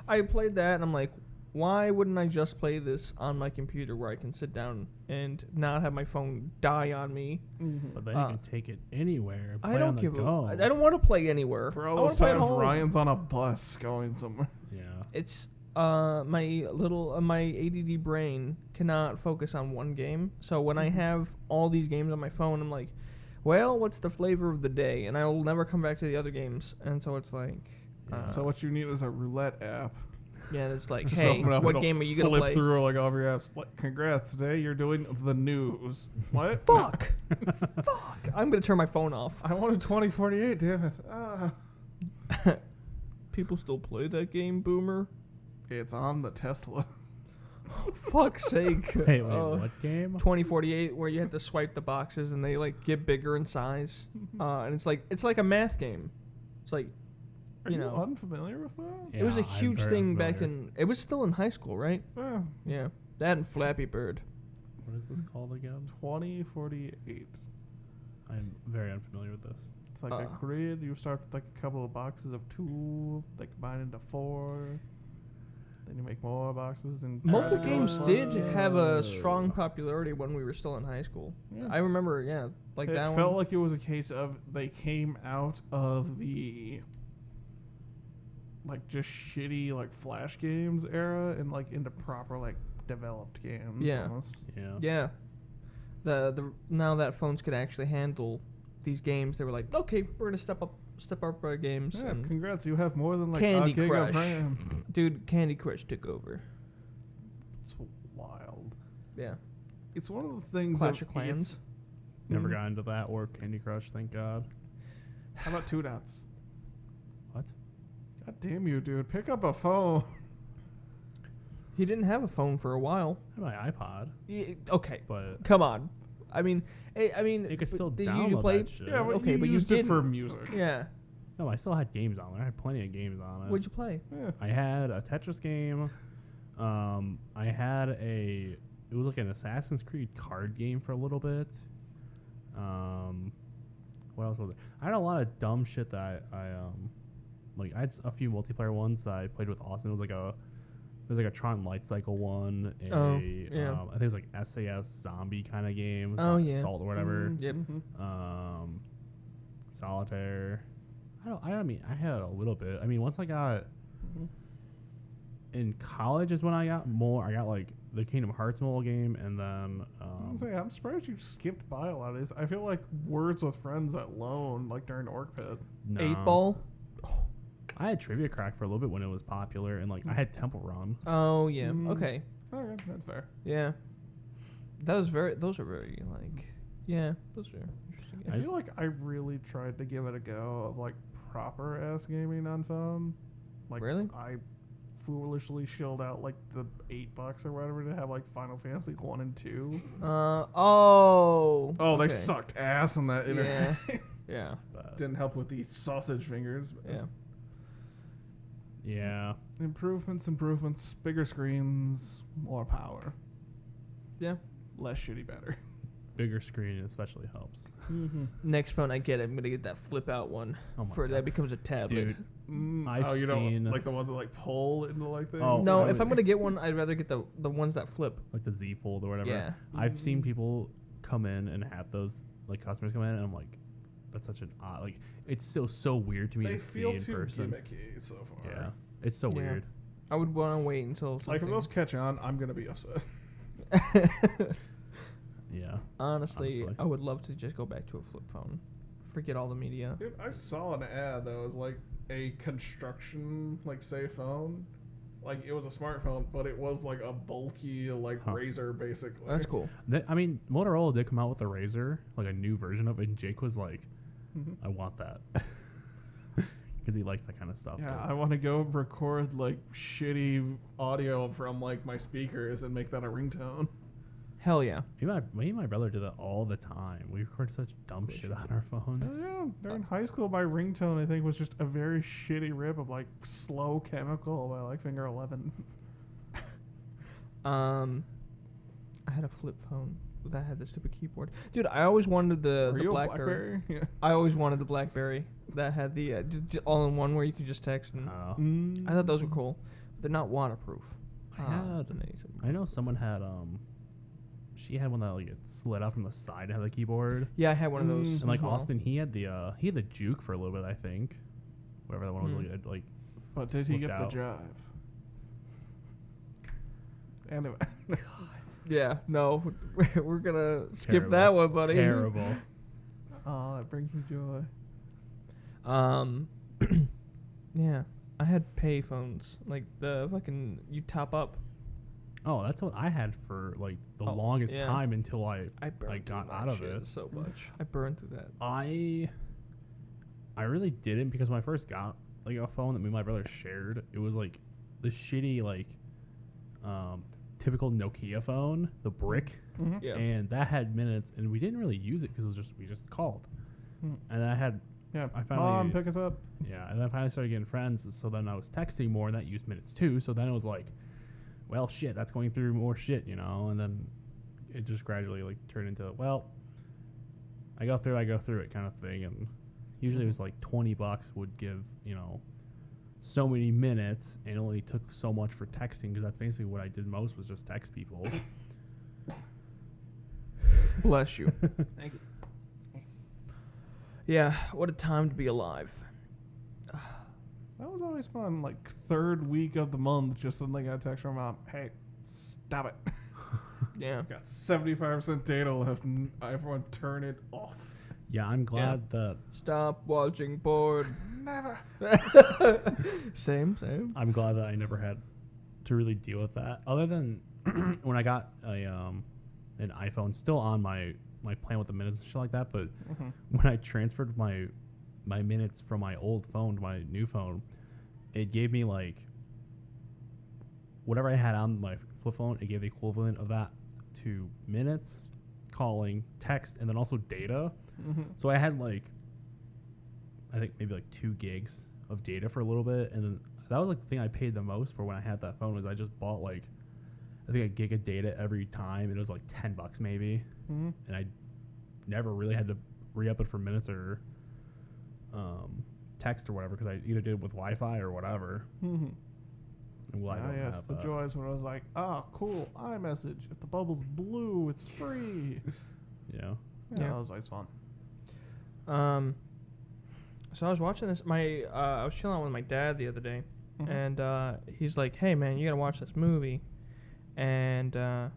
I played that and I'm like, why wouldn't I just play this on my computer where I can sit down and not have my phone die on me? But then you can take it anywhere. I play don't on the give go. I don't want to play anywhere. For I all wanna those play at times home. Ryan's on a bus going somewhere. Yeah. It's my ADD brain cannot focus on one game. So when I have all these games on my phone, I'm like, well, what's the flavor of the day? And I will never come back to the other games. And so it's like, So what you need is a roulette app. yeah, it's like, Just hey, open it up, what it'll game are you gonna flip play? through like all of your apps. Like, congrats, today you're doing the news. What? Fuck, fuck! I'm gonna turn my phone off. I wanted 2048. Damn it. People still play that game, Boomer. It's on the Tesla. Fuck's sake. Hey, wait, what game? 2048, where you have to swipe the boxes and they like get bigger in size, and it's like a math game. It's like, Are you know. unfamiliar with that? it was a Yeah, I'm huge very thing back familiar. in. It was still in high school, right? Yeah. Yeah, that and Flappy Bird. What is this called again? 2048. I'm very unfamiliar with this. It's like a grid. You start with like a couple of boxes of 2. They combine into 4. Then you make more boxes and Mobile games did have a strong popularity when we were still in high school. Yeah. I remember, like it that felt one. like it was a case of they came out of the like just shitty like flash games era and like into proper like developed games. Yeah. Almost. Yeah. Yeah, the now that phones could actually handle these games, they were like, okay, we're gonna step up our games. Yeah. And Congrats, you have more than like Candy a gig Crush. of RAM. dude, Candy Crush took over. It's wild. Yeah, It's one of those things. Clash of of Clans. Never got into that or Candy Crush, thank God. How about 2 Dots? What? God damn you, dude! Pick up a phone. He didn't have a phone for a while. I had my iPod, Okay, but come on. I mean, you could still did you download play? that shit. Yeah, but Okay, you but you used it for didn't. music. Yeah. No, I still had games on there. I had plenty of games on it. What'd you play? Yeah. I had a Tetris game. I had it was like an Assassin's Creed card game for a little bit. What else was it? I had a lot of dumb shit that I like. I had a few multiplayer ones that I played with Austin. There's like a Tron Light Cycle one. Oh, yeah. I think it was like SAS zombie kind of game. Oh, yeah. Assault or whatever. Yep. Solitaire. I mean, I had a little bit. I mean, once I got in college is when I got more. I got like the Kingdom Hearts mobile game, and then I'm surprised you skipped by a lot of these. I feel like Words with Friends alone, like during Orc Pit. no. 8-Ball. I had Trivia Crack for a little bit when it was popular, and like I had Temple Run. Oh yeah. Mm. Okay. Okay, that's fair. Yeah. Those are very like. Yeah. Those are interesting. I feel like I really tried to give it a go of like proper ass gaming on phone. Like Really? I foolishly shelled out like the $8 or whatever to have like Final Fantasy 1 and 2. Oh. Oh, they okay. sucked ass on that internet. Yeah. Yeah. But Didn't help with the sausage fingers. but Yeah. yeah, Improvements, bigger screens, more power. Yeah. Less shitty better. bigger screen especially helps. Next phone I get, I'm gonna get that flip out one. Oh my for God. that becomes a tablet. Dude, I've I've you seen- know, like the ones that like pull into like things. Oh, No, really? if I'm gonna get one, I'd rather get the ones that flip. like the Z Fold or whatever. Yeah. I've seen people come in and have those like customers come in, and I'm like, that's such an odd. Like, it's still so weird to me they to see feel in too person. gimmicky so far. Yeah, it's so Yeah. weird. I would want to wait until Like something. if those catch on, I'm gonna be upset. Yeah. Honestly, honestly. I would love to just go back to a flip phone. Forget all the media. Dude, I saw an ad that was like a construction like safe phone. Like it was a smartphone, but it was like a bulky like Huh. Razor basically. That's cool. I mean, Motorola did come out with a Razor, like a new version of it, and Jake was like, Mhm. I want that. Because he likes that kind of stuff. Yeah, but- I want to go record like shitty audio from like my speakers and make that a ringtone. Hell yeah. Me and my brother do that all the time. We record such dumb shit on our phones. Yeah, during high school, my ringtone I think was just a very shitty rip of like Slow Chemical by like Finger 11. I had a flip phone that had the stupid keyboard. Dude, I always wanted the Were you a BlackBerry. BlackBerry? Yeah. I always wanted the BlackBerry that had the all-in-one where you could just text and. Oh. I thought those were cool. They're not waterproof. I know someone had she had one that like it slid out from the side and had the keyboard. Yeah, I had one of those. Mm. And like as well. Austin, he had the Juke for a little bit, I think. Whatever that one was Mm. like But did he Looked get out. the jive? Anyway. Yeah, no, we're gonna skip Terrible. that one, buddy. terrible. Oh, that brings me joy. Yeah, I had pay phones, like the fucking you top up. Oh, that's what I had for like the Oh, longest yeah. time until I burned got through out that of shit it. so much. I burned through that. I really didn't, because when I first got like a phone that me and my brother shared, it was like the shitty like typical Nokia phone, the brick, Mm-hmm. Yeah. and that had minutes, and we didn't really use it because we just called. Hmm. And then I had Yeah. I finally Mom, pick us up. yeah, and then I finally started getting friends, so then I was texting more, and that used minutes too. So then it was like, well, shit, that's going through more shit, you know. And then it just gradually like turned into, well, I go through it kind of thing. And usually it was like $20 would give, you know, so many minutes, and it only took so much for texting, because that's basically what I did most, was just text people. Bless you. Thank you. Yeah, what a time to be alive. That was always fun. Like third week of the month, just suddenly got a text from mom. Hey, stop it. Yeah. Got 75% data left. Everyone turn it off. Yeah, I'm glad that Stop watching porn. Never. Same. I'm glad that I never had to really deal with that. Other than when I got an iPhone, still on my plan with the minutes and shit like that. But when I transferred my minutes from my old phone to my new phone, it gave me like whatever I had on my flip phone, it gave the equivalent of that to minutes, calling, text, and then also data. Mm-hmm. So I had like, I think maybe like 2 gigs of data for a little bit, and then that was like the thing I paid the most for when I had that phone. Was I just bought like, I think a gig of data every time, and it was like $10 maybe, Mm-hmm. and I never really had to re-up it for minutes or text or whatever, because I either did it with Wi-Fi or whatever. Mm-hmm. And well, I don't yes, have the that. joys when I was like, oh, cool, iMessage. If the bubble's blue, it's free. Yeah. Yeah, Yeah. that was always fun. So I was watching this. I was chilling out with my dad the other day, Mhm. and he's like, "Hey man, you gotta watch this movie," and I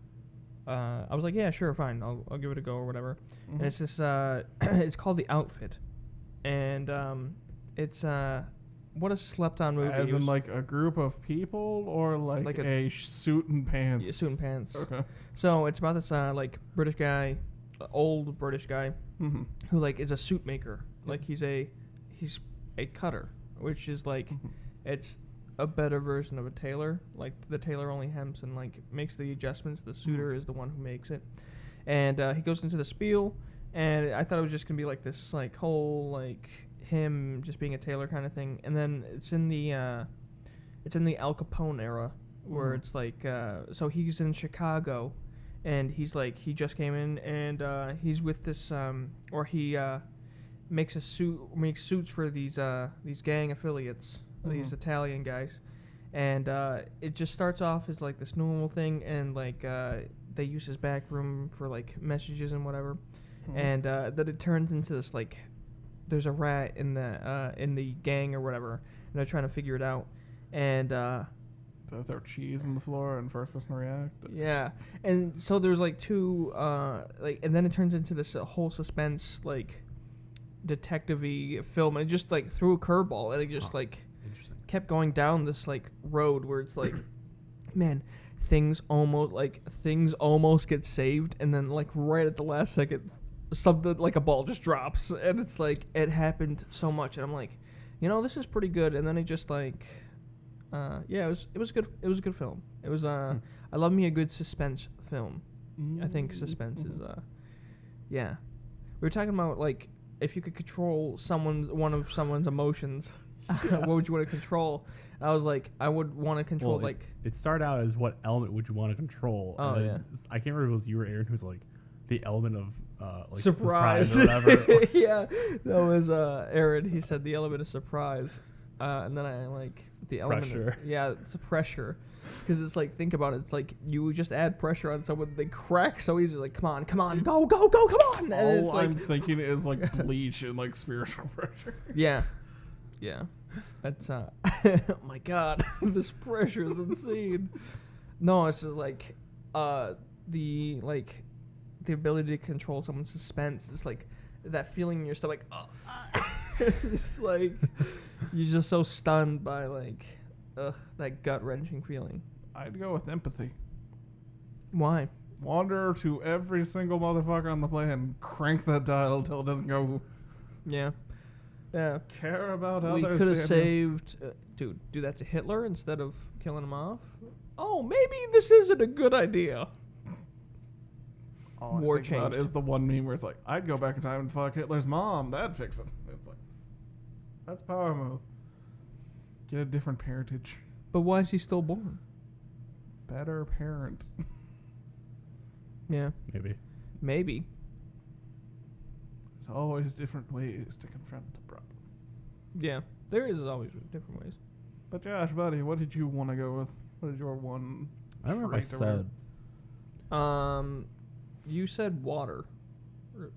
was like, "Yeah, sure, fine, I'll give it a go or whatever." Mhm. And it's this it's called The Outfit, and it's what a slept-on movie. As It in, was- like, a group of people, or like, Like a suit and pants? yeah, suit and pants. Okay. So it's about this like British guy, old British guy, Mm-hmm. who like is a suit maker. Like he's a cutter, which is like it's a better version of a tailor. Like the tailor only hems and like makes the adjustments. The suitor is the one who makes it. And he goes into the spiel, and I thought it was just gonna be like this like whole like him just being a tailor kind of thing. And then it's in the Al Capone era where Mhm. it's like so he's in Chicago, and he's like he just came in, and he's with this or he makes suits for these gang affiliates, these Mhm. Italian guys, and it just starts off as like this normal thing, and like they use his back room for like messages and whatever, Mhm. and then it turns into this like there's a rat in the gang or whatever, and they're trying to figure it out, and To throw cheese on the floor and first person react. yeah, and so there's like two like, and then it turns into this whole suspense like detective-y film, and it just like threw a curveball, and it just like Interesting. kept going down this like road where it's like, man, things almost get saved, and then like right at the last second, something like a ball just drops, and it's like it happened so much, and I'm like, this is pretty good, and then it just like, yeah, it was good. It was a good film. It was I love me a good suspense film. I think suspense is yeah. We were talking about like if you could control one of someone's emotions, what would you want to control? And I was like, I would want to control Well, like It started out as what element would you want to control? Oh, and then yeah. I can't remember if it was you or Aaron who's like the element of like surprise or whatever. yeah, that was Aaron. He said the element of surprise, and then I like the element. Pressure. Yeah, it's the pressure. Because it's like, think about it. It's like you just add pressure on someone, they crack so easy. Like, come on, go, come on. And it's All like, I'm thinking is like bleach and like spiritual pressure. yeah. That's oh my god, this pressure is insane. No, it's just like the ability to control someone's suspense. It's like that feeling in your stomach. It's like you're just so stunned by like that gut wrenching feeling. I'd go with empathy. Why? Wander to every single motherfucker on the plane and crank that dial till it doesn't go. Yeah. Care about We others. could have Daniel. saved, dude. Do that to Hitler instead of killing him off. Oh, maybe this isn't a good idea. All I War think about changed. is the one meme where it's like, I'd go back in time and fuck Hitler's mom. That'd fix it. It's like, that's power move. Get a different parentage. But why is he still born? Better parent. Yeah, Maybe. There's always different ways to confront the problem. Yeah, there is always different ways. But Josh, buddy, what did you want to go with? What is your one? I don't remember if I trait or said. You said water.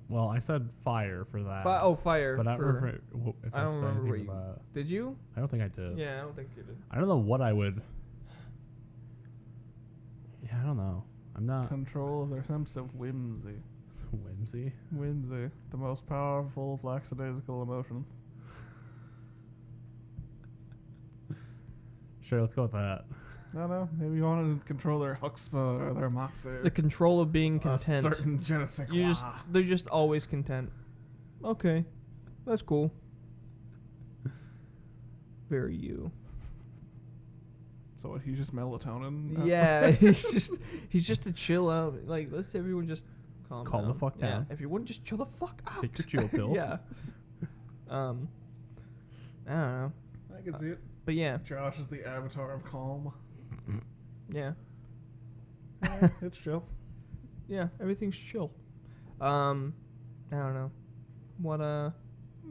Well, I said fire for that. Fire. But I don't for, remember if I I don't said remember anything what you- about. did you? I don't think I did. Yeah, I don't think you did. I don't know what I would. Yeah, I don't know. I'm not Control is their sense of whimsy. whimsy. Whimsy, the most powerful of lackadaisical emotions. Sure, let's go with that. No, maybe you wanted to control their chutzpah or their moxie. The control of being a content. certain je ne sais You quoi. they're just always content. Okay, that's cool. Very you. So what, he's just melatonin? now? Yeah, he's just a chill out. Like, let's everyone just calm Calm down. the fuck Yeah, down. everyone just chill the fuck out. Take your chill pill. Yeah. I don't know, I can see it. but yeah, Josh is the avatar of calm. yeah, Yeah, it's chill. yeah. Everything's chill. I don't know. What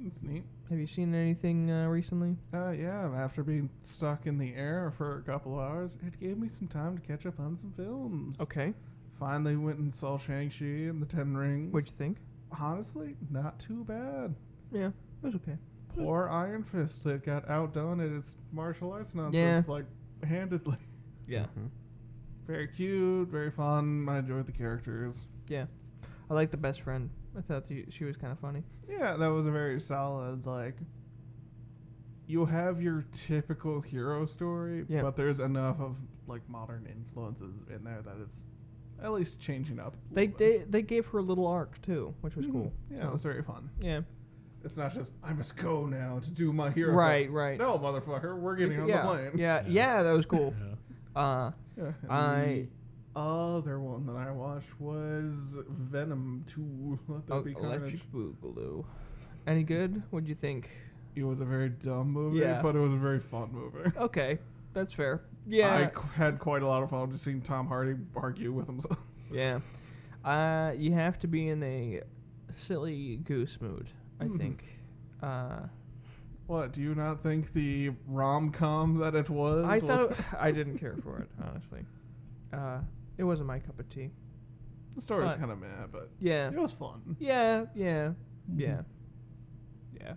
It's neat. have you seen anything recently? Yeah, after being stuck in the air for a couple hours, it gave me some time to catch up on some films. Okay. Finally went and saw Shang-Chi and the Ten Rings. What'd you think? Honestly, not too bad. Yeah, it was okay. Poor Iron Fist that got outdone at its martial arts nonsense, like, handedly. Yeah, Mhm. Very cute, very fun. I enjoyed the characters. yeah. I like the best friend. I thought she was kind of funny. Yeah, that was a very solid, like, you have your typical hero story, Yeah. but there's enough of, like, modern influences in there that it's at least changing up. a They little bit. they gave her a little arc too, which was cool. Yeah, So, it was very fun. yeah. It's not just, I must go now to do my hero. Right, right. No, motherfucker, we're getting on yeah, the plane. yeah, Yeah. yeah. That was cool. Yeah. Yeah, and I- the other one that I watched was Venom 2. Let there be carnage. Electric Boogaloo. Any good? What'd you think? It was a very dumb movie, Yeah. but it was a very fun movie. Okay, that's fair. Yeah, Had quite a lot of fun just seeing Tom Hardy argue with himself. yeah. You have to be in a silly goose mood, I Mhm. think. What, do you not think the rom-com that it was? I was thought I didn't care for it, honestly. It wasn't my cup of tea. the story was but- kind of mad, but Yeah, it was fun. yeah, yeah, yeah, yeah.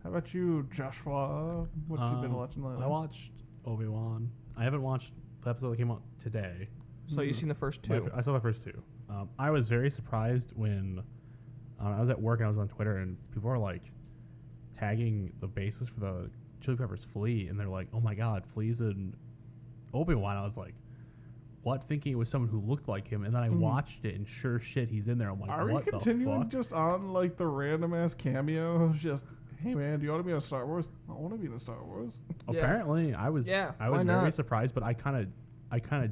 How about you, Joshua? What you been Um, watching lately? I watched Obi-Wan. I haven't watched the episode that came out today. So you've seen the first two? I saw the first two. I was very surprised when I was at work and I was on Twitter and people are like tagging the basis for the Chili Peppers Flea and they're like, "Oh my God, Flea's in Obi-Wan." I was like, "What?" Thinking it was someone who looked like him, and then I Mhm. watched it and sure shit, he's in there. I'm like, Are we "What the continuing fuck?" just on like the random ass cameo? Just, hey man, do you want to be in a Star Wars? I want to be in a Star Wars. Yeah. Apparently, I was Yeah, I was why very not? surprised, but I kind of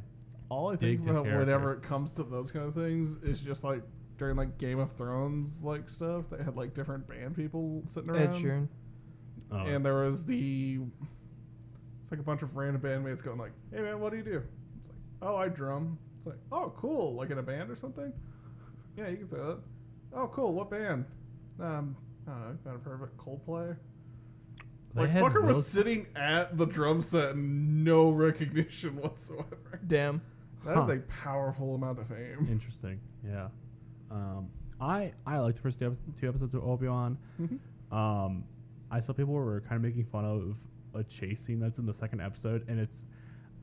All I Dig think his about character. whenever it comes to those kind of things is just like during like Game of Thrones like stuff, they had like different band people sitting around. Ed Sheeran. And there was it's like a bunch of random bandmates going like, "Hey man, what do you do?" It's like, "Oh, I drum." It's like, "Oh, cool, like in a band or something?" Yeah, you can say that. "Oh, cool, what band?" I don't know, kind of heard of it, Coldplay. They Like had fucker was those- sitting at the drum set and no recognition whatsoever. Damn. That is Huh. a powerful amount of fame. Interesting. Yeah. I liked the first two episodes of Obi-Wan. Mhm. I saw people were kind of making fun of a chase scene that's in the second episode, and it's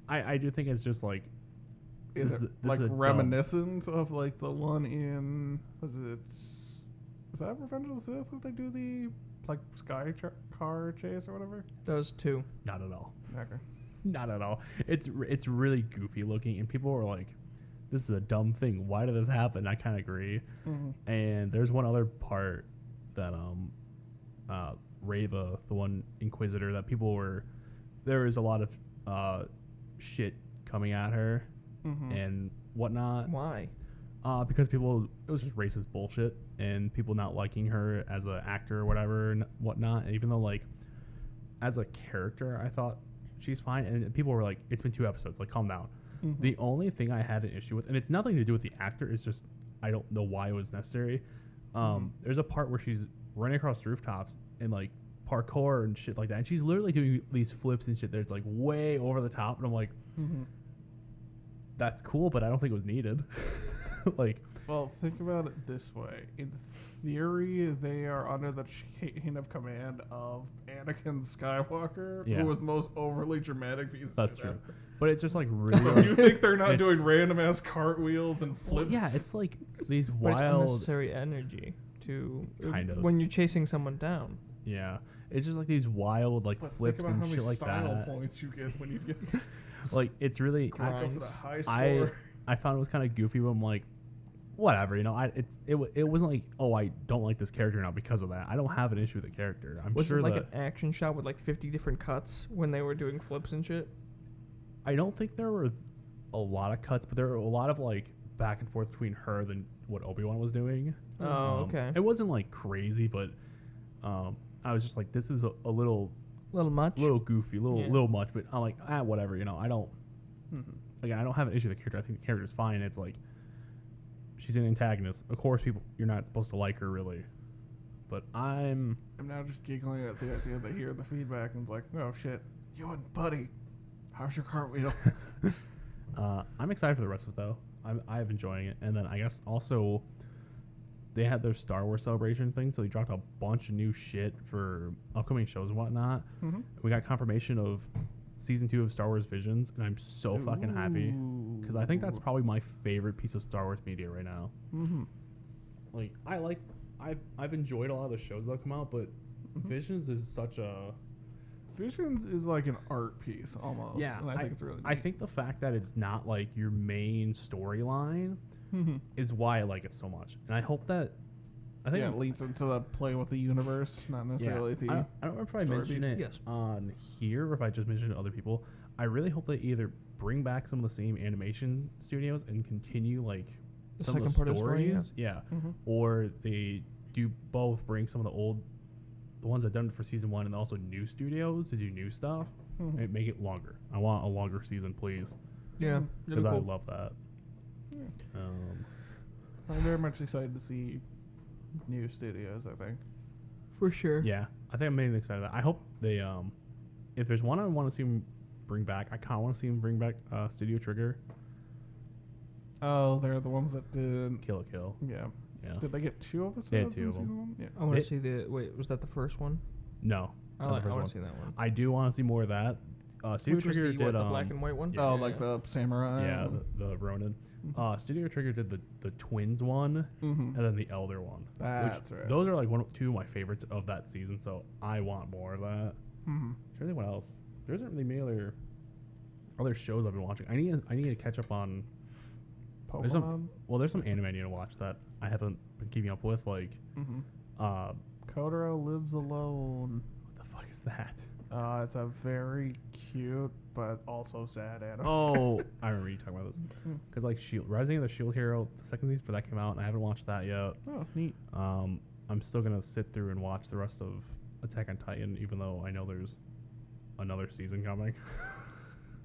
I do think it's just like Is This it is- this like is a dumb- reminiscent of like the one in is that Revenge of the Sith that they do the like car chase or whatever? Those two. not at all. Okay. Not at all. It's really goofy looking, and people were like, "This is a dumb thing. Why did this happen?" I kind of agree. Mm-hmm. And there's one other part that Reva, the one Inquisitor, that people were there was a lot of shit coming at her Mm-hmm. and whatnot. Why? Because people, it was just racist bullshit, and people not liking her as an actor or whatever and whatnot. And even though, like, as a character, I thought she's fine, and people were like, "It's been 2 episodes, like, calm down." Mm-hmm. The only thing I had an issue with, and it's nothing to do with the actor, it's just I don't know why it was necessary. There's a part where she's running across rooftops and like parkour and shit like that, and she's literally doing these flips and shit that's like way over the top, and I'm like, Mm-hmm. that's cool, but I don't think it was needed. Like, Well, think about it this way. In theory, they are under the chain of command of Anakin Skywalker, Yeah. who was the most overly dramatic piece of that's shit true, ever. but it's just like really. So you think they're not It's- doing random ass cartwheels and Well, flips? yeah, it's like these But it's wild. unnecessary energy to Kind of. when you're chasing someone down. Yeah, it's just like these wild like But flips think about and how many shit like style that. points you get when you get Like, it's really. go for Grinds. the high I score. I found it was kind of goofy, but I'm like, whatever, you know. It wasn't like, oh, I don't like this character now because of that. I don't have an issue with the character. I'm Was sure it like that an action shot with like 50 different cuts when they were doing flips and shit? I don't think there were a lot of cuts, but there were a lot of like back and forth between her than what Obi-Wan was doing. Oh, okay. It wasn't like crazy, but I was just like, this is a little Much. little goofy, Yeah. little much, but I'm like, whatever, you know. I don't again, I don't have an issue with the character. I think the character's fine. It's like she's an antagonist. Of course, you're not supposed to like her really, but I'm now just giggling at the idea they hear the feedback and it's like, oh shit, you and Buddy, how's your cartwheel? I'm excited for the rest of it though. I'm enjoying it, and then I guess also they had their Star Wars celebration thing, so they dropped a bunch of new shit for upcoming shows and whatnot. We got confirmation of season 2 of Star Wars Visions, and I'm so fucking happy because I think that's probably my favorite piece of Star Wars media right now. Like I've enjoyed a lot of the shows that have come out, but Visions is such a Visions is like an art piece almost. yeah. And I think it's really neat. I think the fact that it's not like your main storyline is why I like it so much, and I hope that it leads into the play with the universe, not necessarily the. I don't remember if I story mentioned beats. it Yes. on here or if I just mentioned it to other people. I really hope they either bring back some of the same animation studios and continue like The some of the second part of the story, stories, or they do both, bring some of the ones that done it for season 1 and also new studios to do new stuff and make it longer. I want a longer season, please, Yeah. because Really I cool. love that. I'm very much excited to see new studios. I think. For sure. Yeah, I think I'm mainly excited. I hope they if there's one I want to see them bring back, I kind of want to see them bring back Studio Trigger, Oh, they're the ones that did. Kill a Kill. Yeah. Yeah. Did they get 2 episodes? They had in 2 of them. season 1? Yeah. I want They- to see the. Wait, was that the first one? No, I not the want first one. to see that one. I do want to see more of that. Studio Which was Trigger the, did the black and white one? yeah. Oh, like the samurai. yeah, the Ronin. Studio Trigger did the twins one and then the Elder one. That's which right. Those are like two of my favorites of that season, so I want more of that. I'm trying to think what else. There isn't really many other shows I've been watching. I need to catch up on. There's Pokemon. there's some anime I need to watch that I haven't been keeping up with. Like, Kotaro Lives Alone. what the fuck is that? It's a very cute but also sad anime. Oh, I remember you talking about this. Because like Rising of the Shield Hero, the second season for that came out, and I haven't watched that yet. Oh, neat. I'm still gonna sit through and watch the rest of Attack on Titan, even though I know there's another season coming.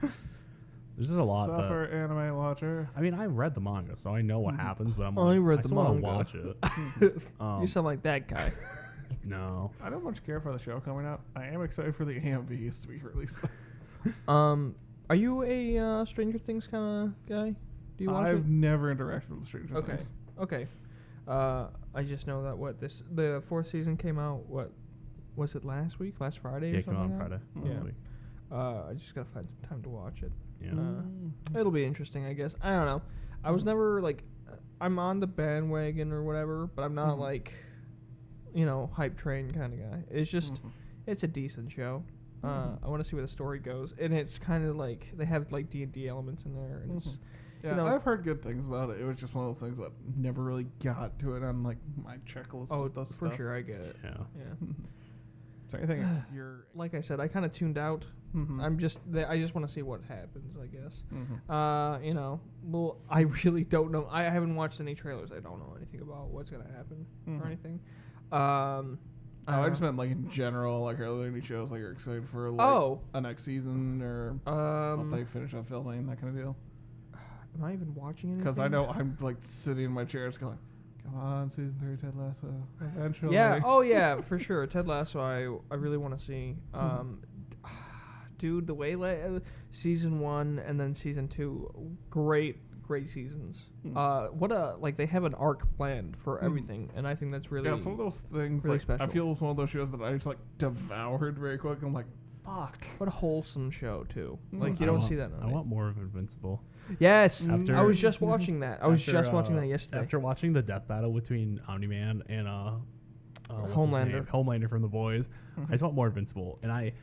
There's just a lot. Suffer anime watcher. I mean, I read the manga, so I know what happens, but I'm I like, read I the still want to manga. watch it. You sound like that guy. No. I don't much care for the show coming out. I am excited for the AMVs to be released. Are you a Stranger Things kind of guy? Do you watch I've it? never interacted with Stranger Okay. Things. Okay. I just know that the 4th season came out. What was it last week? Last Friday? Yeah, or it came out something on like Friday last Yeah. week. that? I just gotta find some time to watch it. Yeah. It'll be interesting, I guess. I don't know. I was never like, I'm on the bandwagon or whatever, but I'm not like, hype train kind of guy. It's just, it's a decent show. I want to see where the story goes, and it's kind of like they have like D&D elements in there, and it's Yeah, I've heard good things about it. It was just one of those things that never really got to it on like my checklist. oh, of those for stuff. sure, I get it. Yeah. Yeah, So I think you're. like I said, I kind of tuned out. I'm just, I just want to see what happens, I guess. Well, I really don't know. I haven't watched any trailers. I don't know anything about what's gonna happen or anything. I just meant like in general. Like, are there any shows like you're excited for? Like, a next season or hope they finish up filming, that kind of deal. Am I even watching anything? Because I know I'm like sitting in my chair, just going, "Come on, season 3, Ted Lasso, eventually." Yeah. Oh yeah, for sure. Ted Lasso. I really want to see. Dude, the way season 1 and then season 2, great seasons. They have an arc planned for everything, and I think that's really Yeah, some of those things. really Like, special. I feel it's one of those shows that I just like devoured very quick. I'm like, fuck. what a wholesome show too. Mm. Like you don't see that. I want more of Invincible. Yes, After- I was just watching that. I was After, just watching that yesterday. After watching the death battle between Omni-Man and what's his Homelander. name? Homelander from The Boys, I just want more Invincible, and I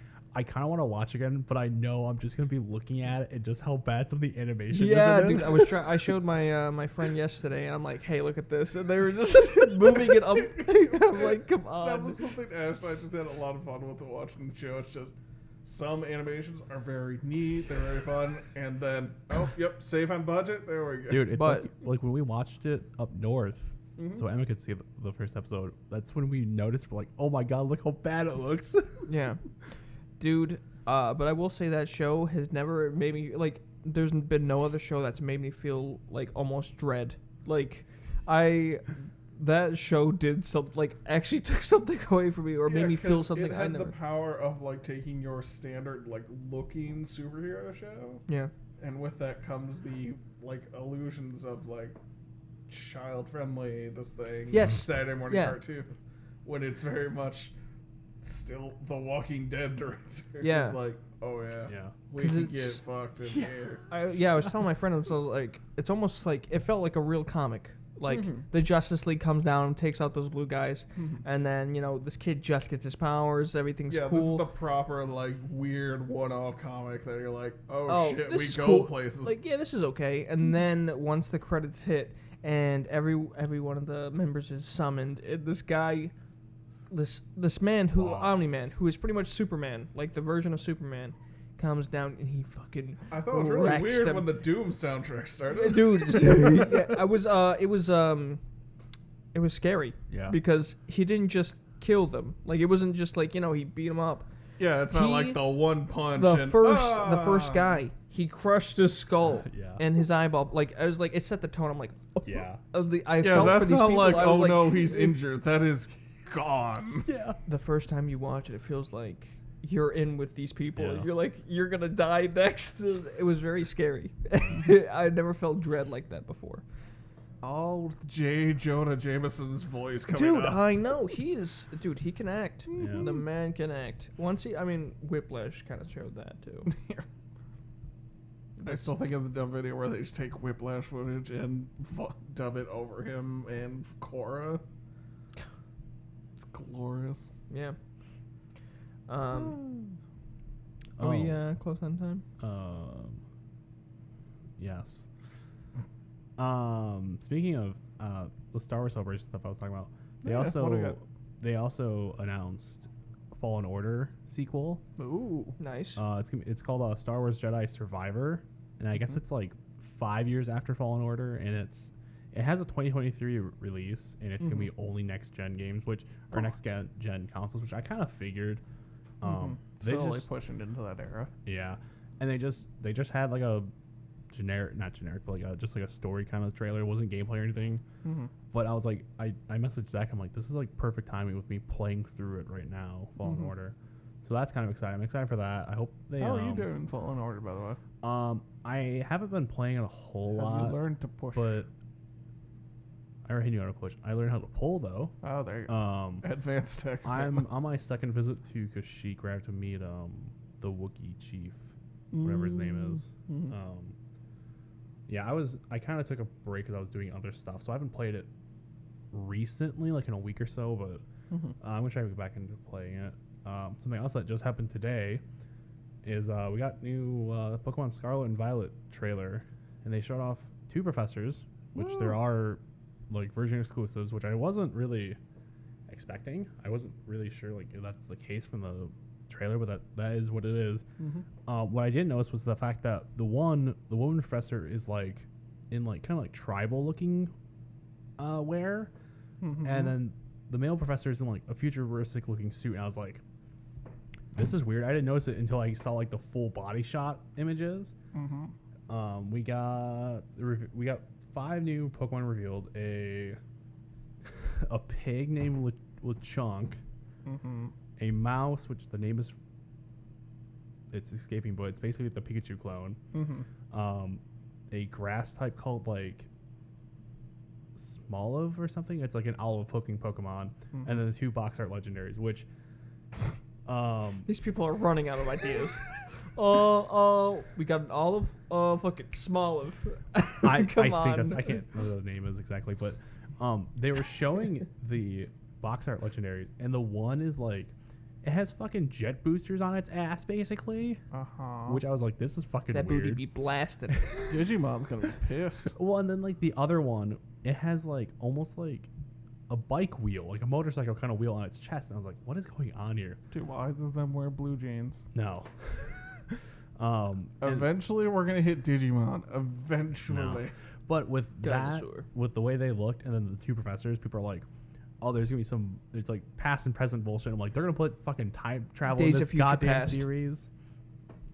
kind of want to watch again, but I know I'm just gonna be looking at it and just how bad some of the animation Yeah, is. in it. dude, I showed my my friend yesterday, and I'm like, "Hey, look at this!" And they were just moving it up. I'm like, "Come That on!" was something Ash and I just had a lot of fun with to watch in the show. It's just Some animations are very neat, they're very fun, and then save on budget. There we go. Dude, it's But- like when we watched it up north, so Emma could see the first episode. That's when we noticed, we're like, oh my god, look how bad it looks. Yeah, dude. But I will say that show has never made me like. There's been no other show that's made me feel like almost dread. Like, that show did something like actually took something away from me or made me feel 'cause something It I had never. the power of like taking your standard like looking superhero show, Yeah. and with that comes the like illusions of like child friendly. This thing, Yes. Saturday morning Yeah. cartoons, when it's very much still the Walking Dead director. Yeah. It's like, oh yeah, Yeah. we 'Cause can get it's- fucked in here. I was telling my friend, it was like it's almost like it felt like a real comic. Like the Justice League comes down and takes out those blue guys, and then this kid just gets his powers. Everything's Yeah, cool. this is the proper like weird one-off comic that you're like, oh shit, this we is go cool. places. Like, yeah, this is okay. And then once the credits hit and every one of the members is summoned, this guy, this man who Boss. Omni-Man, who is pretty much Superman, like the version of Superman, comes down and he fucking I thought it was really wrecks weird them. when the Doom soundtrack started. dude. It was scary Yeah. because he didn't just kill them. Like it wasn't just like he beat them up. Yeah, it's not He- like the one punch. The and, first guy, he crushed his skull Yeah. and his eyeball. Like I was like, it set the tone. I'm like, Yeah. I Yeah, felt for that's these not people. like, I was oh like, no, he's injured. That is gone. Yeah. The first time you watch it, it feels like you're in with these people. Yeah. You're like, you're gonna die next. It was very scary. I never felt dread like that before. All with J. Jonah Jameson's voice coming Dude, up. I know he is. Dude, he can act. Yeah. The man can act. Whiplash kind of showed that too. I still think of the dumb video where they just take Whiplash footage and dub it over him and Korra. It's glorious. Yeah. Are we close on time? Yes. Speaking of the Star Wars Celebration stuff I was talking about, Yeah, what do we got? they also announced Fallen Order sequel. Ooh. Nice. It's called Star Wars Jedi Survivor, and I guess it's like 5 years after Fallen Order, and it has a 2023 release, and it's gonna be only next gen games, next gen consoles, which I kind of figured. They Slowly just, pushing into that era. yeah, and they just had like a not generic, but like just like a story kind of trailer. It wasn't gameplay or anything. But I was like, I messaged Zach. I'm like, this is like perfect timing with me playing through it right now, Fallen Order. So that's kind of exciting. I'm excited for that. I hope they. How are you doing Fallen Order, by the way? I haven't been playing it a whole Have lot, you learned to push? but I already knew how to push. I learned how to pull though. Oh, there you go. Advanced tech. I'm on my second visit to Kashyyyk where I have to meet the Wookiee chief, whatever his name is. Yeah, I kind of took a break because I was doing other stuff, so I haven't played it recently, like in a week or so. But I'm gonna try to get back into playing it. Something else that just happened today is we got new Pokemon Scarlet and Violet trailer, and they showed off 2 professors, which there are like version exclusives, which I wasn't really expecting. I wasn't really sure like if that's the case from the trailer, but that is what it is. What I didn't notice was the fact that the woman professor is like in like kind of like tribal looking wear, and then the male professor is in like a futuristic looking suit, and I was like, this is weird. I didn't notice it until I saw like the full body shot images. We got 5 new Pokemon revealed. A pig named Lechonk, a mouse, which the name is it's escaping, but it's basically the Pikachu clone. A grass type called like Smoliv or something. It's like an olive looking Pokemon, and then the 2 box art legendaries, which These people are running out of ideas. We got an olive, fucking Smoliv. I Come think on. that's I can't remember what the name is exactly, but they were showing the box art legendaries, and the one is like it has fucking jet boosters on its ass basically, which I was like, this is fucking That weird. booty be blasted. Digimon's gonna be pissed. Well, and then like the other one, it has like almost like a bike wheel, like a motorcycle kind of wheel on its chest, and I was like, what is going on here? Dude, why do them wear blue jeans? No. And- Eventually, we're gonna hit Digimon. Eventually. but with Dinosaur. that, with the way they looked, and then the two professors, people are like, oh, there's gonna be some, it's like past and present bullshit. I'm like, they're gonna put fucking time travel Days in of this Future goddamn Past. series,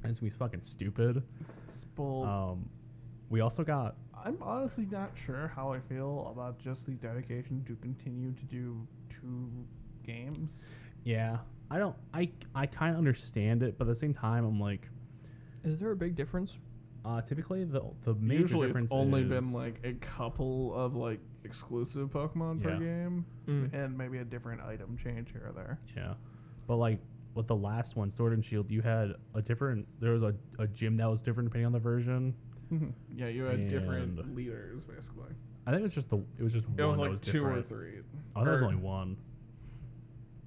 and it's gonna be fucking stupid. It's bull. We also got I'm honestly not sure how I feel about just the dedication to continue to do 2 games. yeah. I kind of understand it, but at the same time, I'm like, Is there a big difference? typically the major Usually, difference it's only is, been like a couple of like exclusive Pokemon per Yeah. game, Mm. and maybe a different item change here or there. yeah, but like with the last one, Sword and Shield, you had a different. There was a gym that was different depending on the version. Yeah, you had different And- leaders basically. I think it was just one. It was that like was 2 or different. 3. Oh, there was or- only one.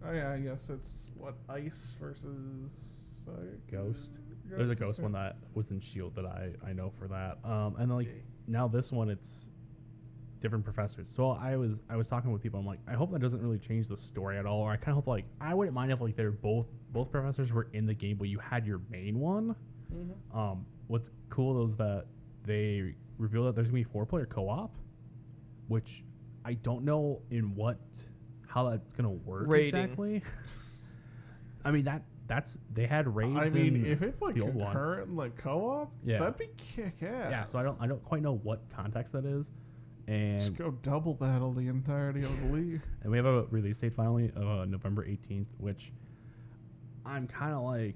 Oh yeah, I guess it's what Ice versus Ghost. There's a ghost yeah. one that was in Shield that I know for that. And then like now this one, it's different professors. So I was talking with people. I'm like, I hope that doesn't really change the story at all. Or I kind of hope like I wouldn't mind if like they're both professors were in the game, but you had your main one. What's cool is that they reveal that there's gonna be 4-player co-op, which I don't know how that's gonna work Raiding. exactly. I mean that's they had raids. I mean, in if it's like the old one. concurrent like co-op, Yeah. that'd be kick-ass. Yeah, so I don't quite know what context that is, Just and go double battle the entirety of the league. we have a release date finally of November 18th, which I'm kind of like,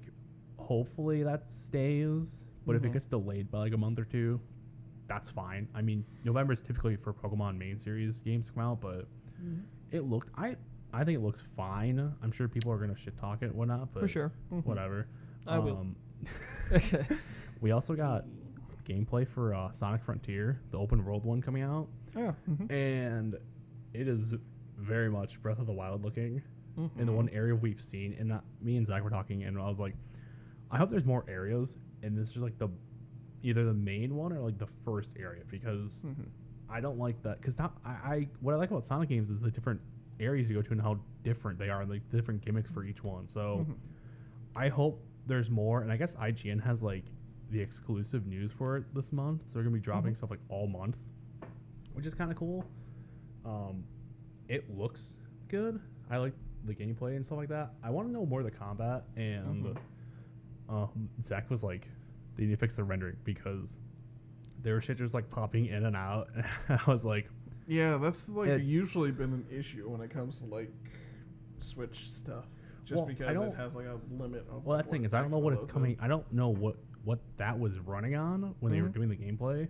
hopefully that stays. But if it Mhm. gets delayed by like a month or 2, that's fine. I mean, November is typically for Pokemon main series games to come out, but it looked I think it looks fine. I'm sure people are gonna shit talk it and whatnot, but For sure. whatever. I will. We also got gameplay for Sonic Frontier, the open world one coming out, Yeah. and it is very much Breath of the Wild looking. In the one area we've seen, and me and Zach were talking, and I was like, I hope there's more areas, and this is like either the main one or like the first area, because I don't like that. Because what I like about Sonic games is the different areas you go to and how different they are, and like the different gimmicks for each one. So I hope there's more, and I guess IGN has like the exclusive news for it this month, so they're gonna be dropping stuff like all month, which is kind of cool. It looks good. I like the gameplay and stuff like that. I want to know more of the combat, and Zach was like, they need to fix the rendering because there were shit just like popping in and out. I was like, Yeah, that's like It's- usually been an issue when it comes to like Switch stuff. Just Well, I because don't- it has like a limit of. well, that's the thing is I don't know what it's loads coming. I don't know what that was running on when they were Mhm. doing the gameplay.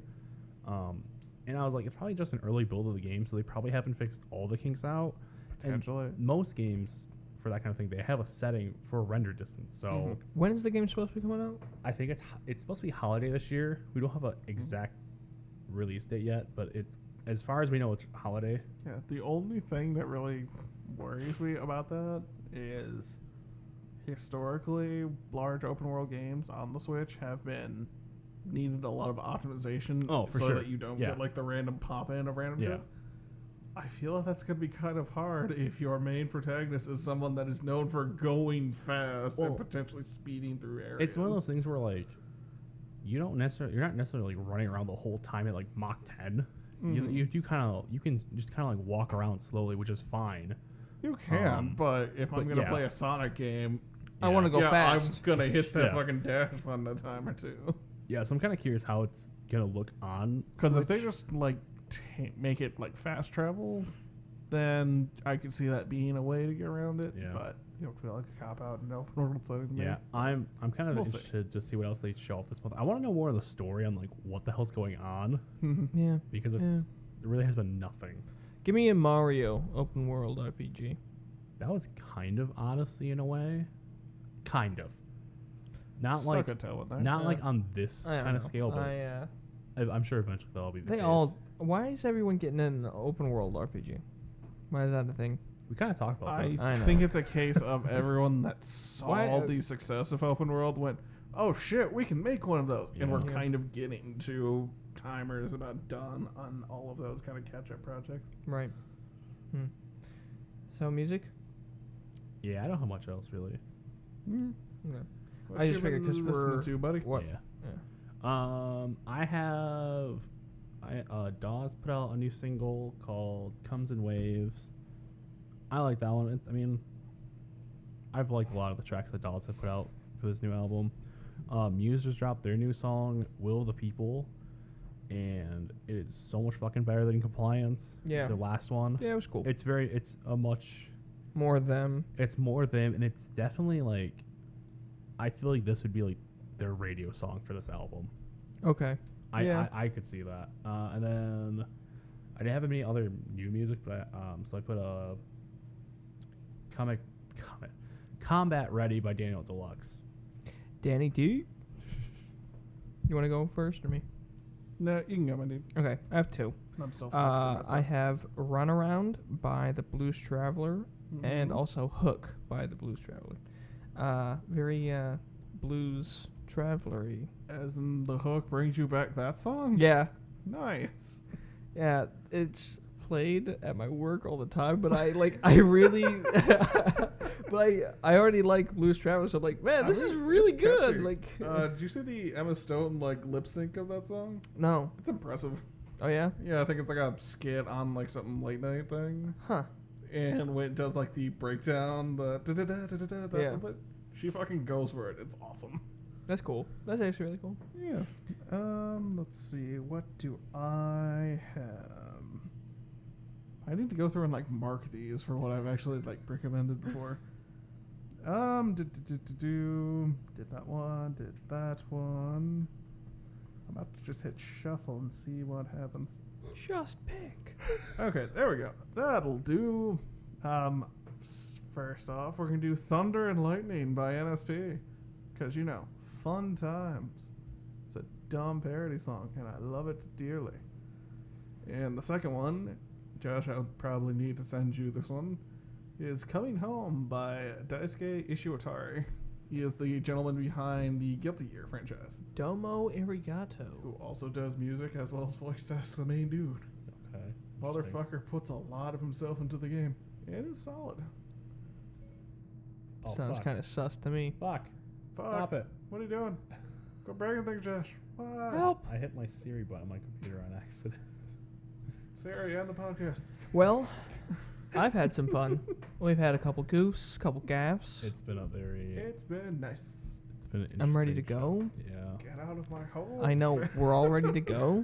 And I was like, it's probably just an early build of the game, so they probably haven't fixed all the kinks out. And Potentially. most games for that kind of thing, they have a setting for render distance. So When is the game supposed to be coming out? I think it's supposed to be holiday this year. We don't have an exact release date yet, but as far as we know, it's holiday. Yeah, the only thing that really worries me about that is historically large open world games on the Switch have been needed a lot of optimization For so sure. that you don't Yeah. get like the random pop in of random Yeah. shit. I feel like that's gonna be kind of hard if your main protagonist is someone that is known for going fast Well, and potentially speeding through areas. It's one of those things where like you're not necessarily like running around the whole time at like Mach 10. You can just kind of like walk around slowly, which is fine. You can, but if I'm but gonna yeah. play a Sonic game, I want to go yeah, fast. I'm gonna hit that Yeah. fucking dash button a time or two. Yeah, so I'm kind of curious how it's gonna look on. Because if they Switch. just like make it like fast travel, then I could see that being a way to get around it. Yeah. But you don't feel like a cop out in open world setting to me. Yeah, I'm kind of We'll see. interested to see what else they show off this month. I want to know more of the story on like what the hell's going on Yeah. because it really has been nothing. Give me a Mario open world RPG. That was kind of honestly in a way, kind of. Not Stuck like a toe in there. not like on this I don't kind of know. scale, but I'm sure eventually that'll be the They case. all. Why is everyone getting in an open world RPG? Why is that a thing? We kind of talked about this. I know. think it's a case of everyone that saw Why- the success of open world went, oh shit, we can make one of those. And we're Yeah. kind of getting to timers about done on all of those kind of catch up projects. Right. So music. Yeah, I don't have much else really. Mm. Okay. What I you just figured been 'cause listening we're- to, buddy. What? Yeah. Yeah. Dawes put out a new single called "Comes in Waves." I like that one. I mean, I've liked a lot of the tracks that Dawes have put out for this new album. Muse just dropped their new song "Will of the People," and it is so much fucking better than Compliance. Yeah. The last one. Yeah, it was cool. It's More them. it's more them, and it's definitely like, I feel like this would be like their radio song for this album. Okay. Yeah. I could see that. And then I didn't have any other new music, but so I put a Combat Ready by Daniel Deluxe. Danny D. You want to go first or me? No, you can go, my dude. Okay, I have two. I'm so fucked. I have Runaround by the Blues Traveler and Mm-hmm. also Hook by the Blues Traveler. Very blues traveler-y. As in the hook brings you back that song? Yeah. Nice. Yeah, it's played at my work all the time, but I really but I already like Blues Traveler, so I'm like, man, this is really it's good. catchy. Like Did you see the Emma Stone lip sync of that song? no. It's impressive. Oh yeah? Yeah, I think it's like a skit on like some late night thing. Huh. And when it does like the breakdown, the da-da-da-da-da-da, Yeah. she fucking goes for it. It's awesome. That's cool. That's actually really cool. Yeah. Let's see. What do I have? I need to go through and like mark these for what I've actually like recommended before. Did that one, did that one. I'm about to just hit shuffle and see what happens. Just pick. Okay, there we go. That'll do. First off, we're gonna do Thunder and Lightning by NSP, because you know, fun times. It's a dumb parody song, and I love it dearly. And the second one, Josh, I would probably need to send you this one, is Coming Home by Daisuke Ishiwatari. He is the gentleman behind the Guilty Gear franchise, Domo Arigato. who also does music as well as voice acts the main dude. Okay. Motherfucker puts a lot of himself into the game. It is solid. Oh, Sounds fuck. kind of sus to me. Fuck. Fuck. Stop it. What are you doing? Go break things, Josh. What? Help. I hit my Siri button on my computer on accident. Sarah, end the podcast. Well, I've had some fun. We've had a couple goofs, couple gaffs. It's been a very. It's been nice. It's been an I'm ready to interesting go. show. Yeah. Get out of my hole. I know we're all ready to go.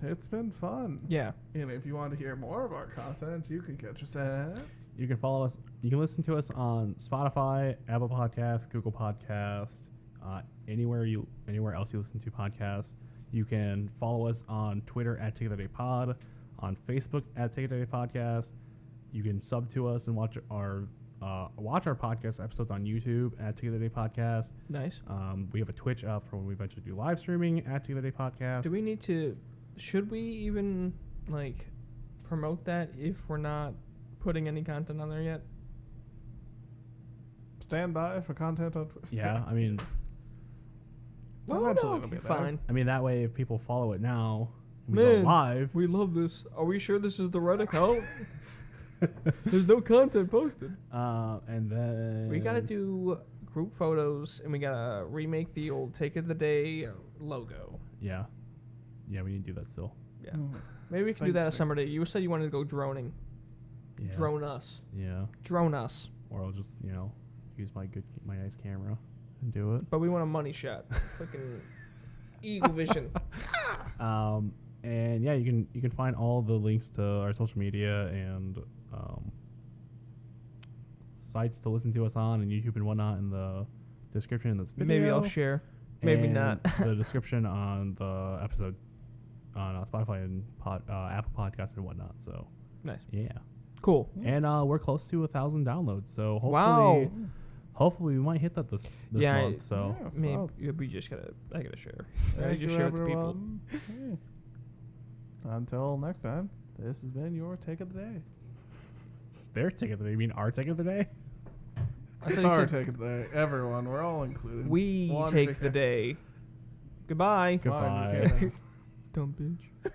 It's been fun. Yeah. And if you want to hear more of our content, you can catch us at... You can follow us. You can listen to us on Spotify, Apple Podcasts, Google Podcasts, anywhere else you listen to podcasts. You can follow us on Twitter at Take It Day Pod, on Facebook at Take It Day Podcast. You can sub to us and watch our podcast episodes on YouTube at Take It Day Podcast. Nice. We have a Twitch up for when we eventually do live streaming at Take It Day Podcast. Do we need to? Should we even like promote that if we're not putting any content on there yet? Stand by for content on Twitter. Yeah, I mean, Eventually it'll be there. fine. that way if people follow it now, and we Man. go live. We love this. Are we sure this is the right account? There's no content posted. And then We gotta do group photos, and we gotta remake the old Take of the Day logo. Yeah, we need to do that still. Yeah. Mm. Maybe we can do Thanks, that a Nick. summer day. You said you wanted to go droning. Yeah. Drone us. Yeah, Drone us. or I'll just use my nice camera and do it. But we want a money shot. Fucking Eagle Vision. And yeah, you can find all the links to our social media and sites to listen to us on and YouTube and whatnot in the description in this video. Maybe I'll share. Maybe and not. The description on the episode on Spotify and Apple Podcasts and whatnot. So Nice. yeah, Cool. and we're close to 1,000 downloads. So hopefully, Wow. hopefully we might hit that this Yeah, month. So Yeah, Maybe solid. we just I gotta share. I Thank just you, share with the people. everyone. Yeah. Until next time, this has been your Take of the Day. their ticket of the day. You mean our ticket of the day? I It's thought you our said Take of the Day. Everyone, we're all included. we One take big the day. Goodbye. It's fine, you Goodbye. can't- Dumb bitch.